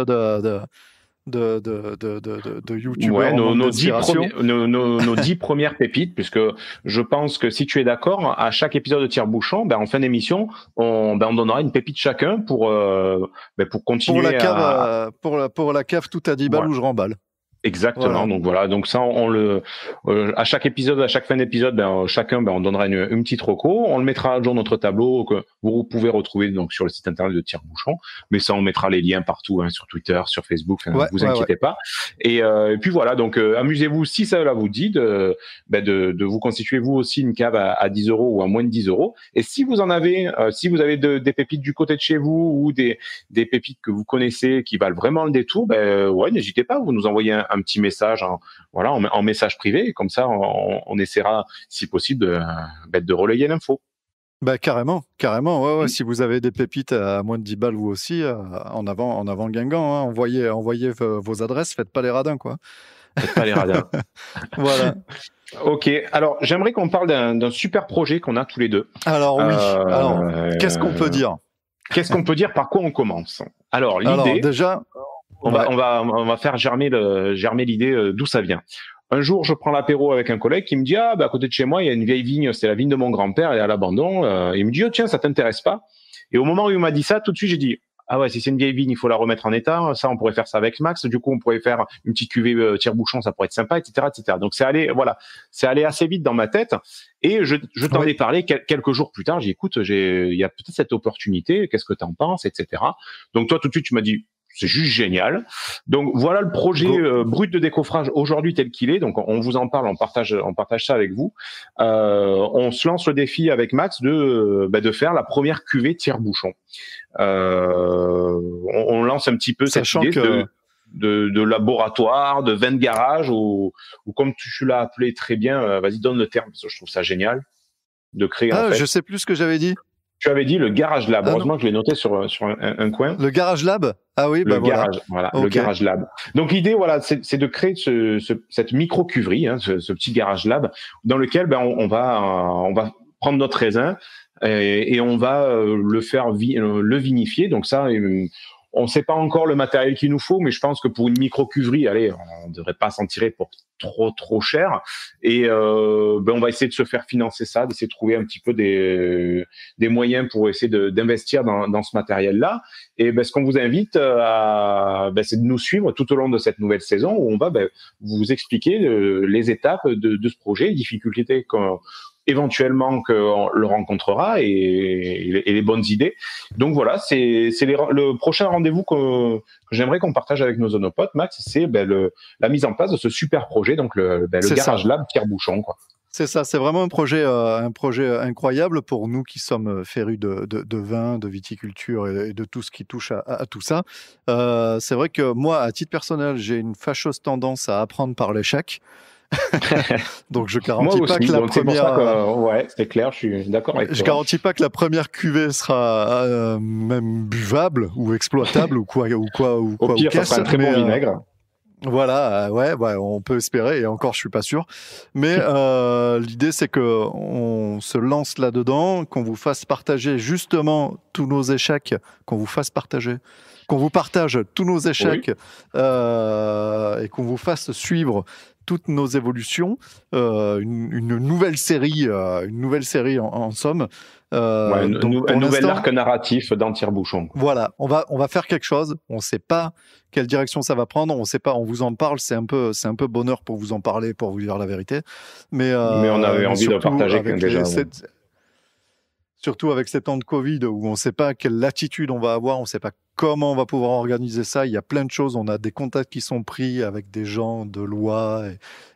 F: de youtubeurs.
E: Ouais, nos 10 premières pépites, puisque je pense que si tu es d'accord, à chaque épisode de Tire-Bouchon, en fin d'émission, on donnera une pépite chacun pour continuer
F: pour la cave tout à 10 balles où je remballe.
E: Exactement.
F: Voilà.
E: Donc ça, à chaque épisode, à chaque fin d'épisode, chacun, on donnera une petite reco. On le mettra à jour notre tableau que vous pouvez retrouver donc sur le site internet de Tire-Bouchon. Mais ça, on mettra les liens partout, sur Twitter, sur Facebook. Vous inquiétez pas. Et puis voilà. Donc amusez-vous si ça vous dit de vous constituer vous aussi une cave à 10 € ou à moins de 10 €. Et si vous en avez, des pépites du côté de chez vous ou des pépites que vous connaissez qui valent vraiment le détour, n'hésitez pas. Vous nous envoyez un petit message en message privé, et comme ça on essaiera si possible de relayer l'info.
F: Carrément. Ouais. Si vous avez des pépites à moins de 10 balles vous aussi, en avant Guingamp, envoyez vos adresses, faites pas les radins quoi.
E: Faites pas les radins.
F: Voilà.
E: Ok, alors j'aimerais qu'on parle d'un super projet qu'on a tous les deux.
F: Alors oui, qu'est-ce qu'on peut dire?
E: Qu'est-ce qu'on peut dire? Par quoi on commence? Alors l'idée,
F: déjà,
E: on va faire germer l'idée d'où ça vient. Un jour, je prends l'apéro avec un collègue qui me dit à côté de chez moi, il y a une vieille vigne, c'est la vigne de mon grand-père, elle est à l'abandon. Il me dit tiens, ça t'intéresse pas? Et au moment où il m'a dit ça, tout de suite j'ai dit ah ouais, si c'est une vieille vigne, il faut la remettre en état. Ça, on pourrait faire ça avec Max. Du coup, on pourrait faire une petite cuvée Tire-Bouchon, ça pourrait être sympa, etc., etc. Donc c'est allé assez vite dans ma tête. Et je t'en ai parlé quelques jours plus tard. J'ai dit écoute, il y a peut-être cette opportunité. Qu'est-ce que t'en penses, etc. Donc toi, tout de suite, tu m'as dit c'est juste génial. Donc voilà le projet brut de décoffrage aujourd'hui tel qu'il est. Donc on vous en parle, on partage ça avec vous. On se lance le défi avec Max de faire la première cuvée Tire-Bouchon. On lance un petit peu cette idée de laboratoire, de vin de garage ou comme tu l'as appelé très bien, vas-y donne le terme parce que je trouve ça génial de créer.
F: Je sais plus ce que j'avais dit.
E: Tu avais dit le Garage Lab. Heureusement que je l'ai noté sur un coin.
F: Le Garage Lab? Ah oui,
E: le Garage Lab. Donc l'idée, c'est de créer cette micro-cuverie, ce petit Garage Lab, dans lequel on va prendre notre raisin et on va le faire le vinifier. Donc ça, on ne sait pas encore le matériel qu'il nous faut, mais je pense que pour une micro-cuverie, on ne devrait pas s'en tirer pour trop cher. Et on va essayer de se faire financer ça, d'essayer de trouver un petit peu des moyens pour essayer d'investir dans ce matériel-là. Et ce qu'on vous invite c'est de nous suivre tout au long de cette nouvelle saison où on va vous expliquer les étapes de ce projet, les difficultés éventuellement qu'on le rencontrera et les bonnes idées. Donc voilà, c'est le prochain rendez-vous que j'aimerais qu'on partage avec nos onopotes, Max, c'est la mise en place de ce super projet, donc le Garage Lab Tire-Bouchon, quoi.
F: C'est ça, c'est vraiment un projet incroyable pour nous qui sommes férus de vin, de viticulture et de tout ce qui touche à tout ça. C'est vrai que moi, à titre personnel, j'ai une fâcheuse tendance à apprendre par l'échec. Donc je garantis pas que la première.
E: C'est clair, je suis d'accord avec toi.
F: Je garantis pas que la première cuvée sera même buvable ou exploitable ou quoi.
E: Au pire, ça sera un très bon vinaigre.
F: Voilà, on peut espérer, et encore je suis pas sûr. Mais l'idée c'est que on se lance là-dedans, qu'on vous fasse partager justement tous nos échecs, qu'on vous partage tous nos échecs, et qu'on vous fasse suivre toutes nos évolutions, une nouvelle série en somme.
E: Un nouvel arc narratif dans Tire-Bouchon.
F: Voilà, on va faire quelque chose. On ne sait pas quelle direction ça va prendre. On sait pas. On vous en parle. C'est un peu bonheur pour vous en parler, pour vous dire la vérité. Mais
E: on avait envie de partager déjà.
F: Surtout avec ces temps de Covid où on ne sait pas quelle latitude on va avoir, on ne sait pas comment on va pouvoir organiser ça. Il y a plein de choses. On a des contacts qui sont pris avec des gens de loi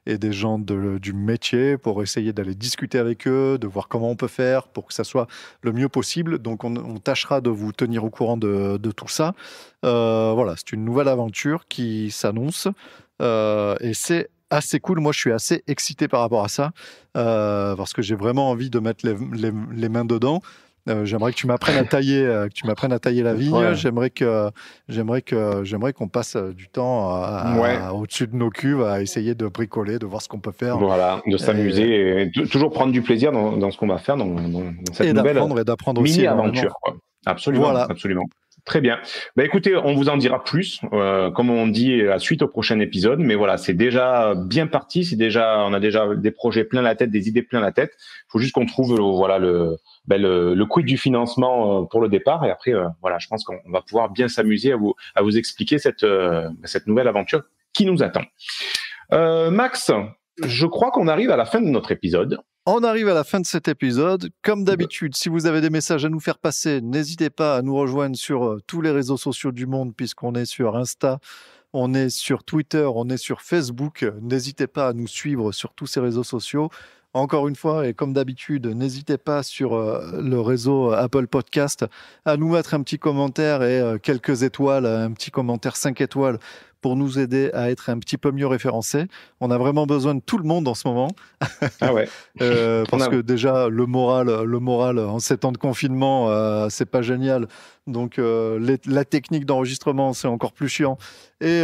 F: et des gens du métier pour essayer d'aller discuter avec eux, de voir comment on peut faire pour que ça soit le mieux possible. Donc, on tâchera de vous tenir au courant de tout ça. Voilà, c'est une nouvelle aventure qui s'annonce et c'est assez cool. Moi, je suis assez excité par rapport à ça parce que j'ai vraiment envie de mettre les mains dedans. J'aimerais que tu m'apprennes à tailler, la vigne. Ouais. J'aimerais qu'on passe du temps au-dessus de nos cuves à essayer de bricoler, de voir ce qu'on peut faire.
E: Voilà, de s'amuser et toujours prendre du plaisir dans ce qu'on va faire dans cette nouvelle
F: d'apprendre aussi,
E: mini-aventure. Absolument,
F: voilà.
E: Absolument. Très bien. Écoutez, on vous en dira plus, comme on dit, à suite au prochain épisode. Mais voilà, c'est déjà bien parti. On a déjà des projets plein la tête, des idées plein la tête. Il faut juste qu'on trouve, le quid du financement pour le départ. Et après, je pense qu'on va pouvoir bien s'amuser à vous expliquer cette nouvelle aventure qui nous attend. Max, je crois qu'on arrive à la fin de notre épisode.
F: On arrive à la fin de cet épisode. Comme d'habitude, si vous avez des messages à nous faire passer, n'hésitez pas à nous rejoindre sur tous les réseaux sociaux du monde, puisqu'on est sur Insta, on est sur Twitter, on est sur Facebook. N'hésitez pas à nous suivre sur tous ces réseaux sociaux. Encore une fois, et comme d'habitude, n'hésitez pas sur le réseau Apple Podcast à nous mettre un petit commentaire et quelques étoiles, un petit commentaire 5 étoiles pour nous aider à être un petit peu mieux référencés. On a vraiment besoin de tout le monde en ce moment.
E: Ah ouais.
F: Parce que déjà, le moral en 7 ans de confinement, c'est pas génial. Donc, la technique d'enregistrement, c'est encore plus chiant. Et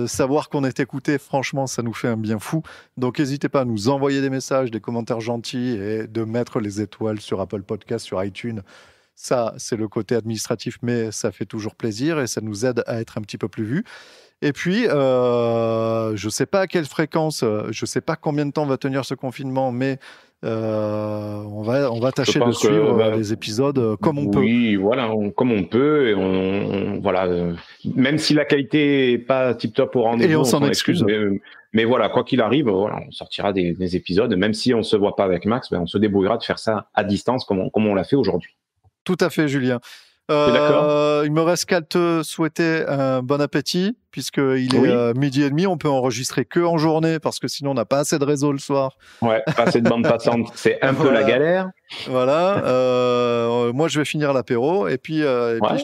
F: savoir qu'on est écouté, franchement, ça nous fait un bien fou. Donc, n'hésitez pas à nous envoyer des messages, des commentaires gentils et de mettre les étoiles sur Apple Podcast, sur iTunes. Ça, c'est le côté administratif, mais ça fait toujours plaisir et ça nous aide à être un petit peu plus vus. Et puis, je ne sais pas à quelle fréquence, je ne sais pas combien de temps va tenir ce confinement, mais on va tâcher de suivre les épisodes comme on peut.
E: Oui, voilà, comme on peut. Et même si la qualité n'est pas tip-top au rendez-vous,
F: et on s'en excuse.
E: Mais voilà, quoi qu'il arrive, on sortira des épisodes. Même si on ne se voit pas avec Max, on se débrouillera de faire ça à distance comme on l'a fait aujourd'hui.
F: Tout à fait, Julien.
E: D'accord.
F: Il me reste qu'à te souhaiter un bon appétit, puisqu'il est 12h30. On peut enregistrer que en journée, parce que sinon on n'a pas assez de réseau le soir.
E: Ouais, pas assez de bande passante, c'est un peu la galère.
F: Voilà. Moi, je vais finir l'apéro, et puis je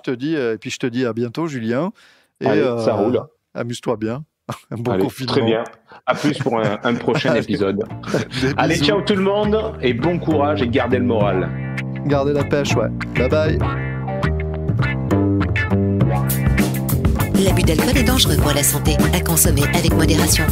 F: te dis à bientôt, Julien. Et
E: allez, ça roule.
F: Amuse-toi bien. Bon confinement.
E: Très bien. À plus pour un prochain épisode. Allez, ciao tout le monde, et bon courage, et gardez le moral.
F: Gardez la pêche, ouais. Bye bye.
A: L'abus d'alcool est dangereux pour la santé, à consommer avec modération.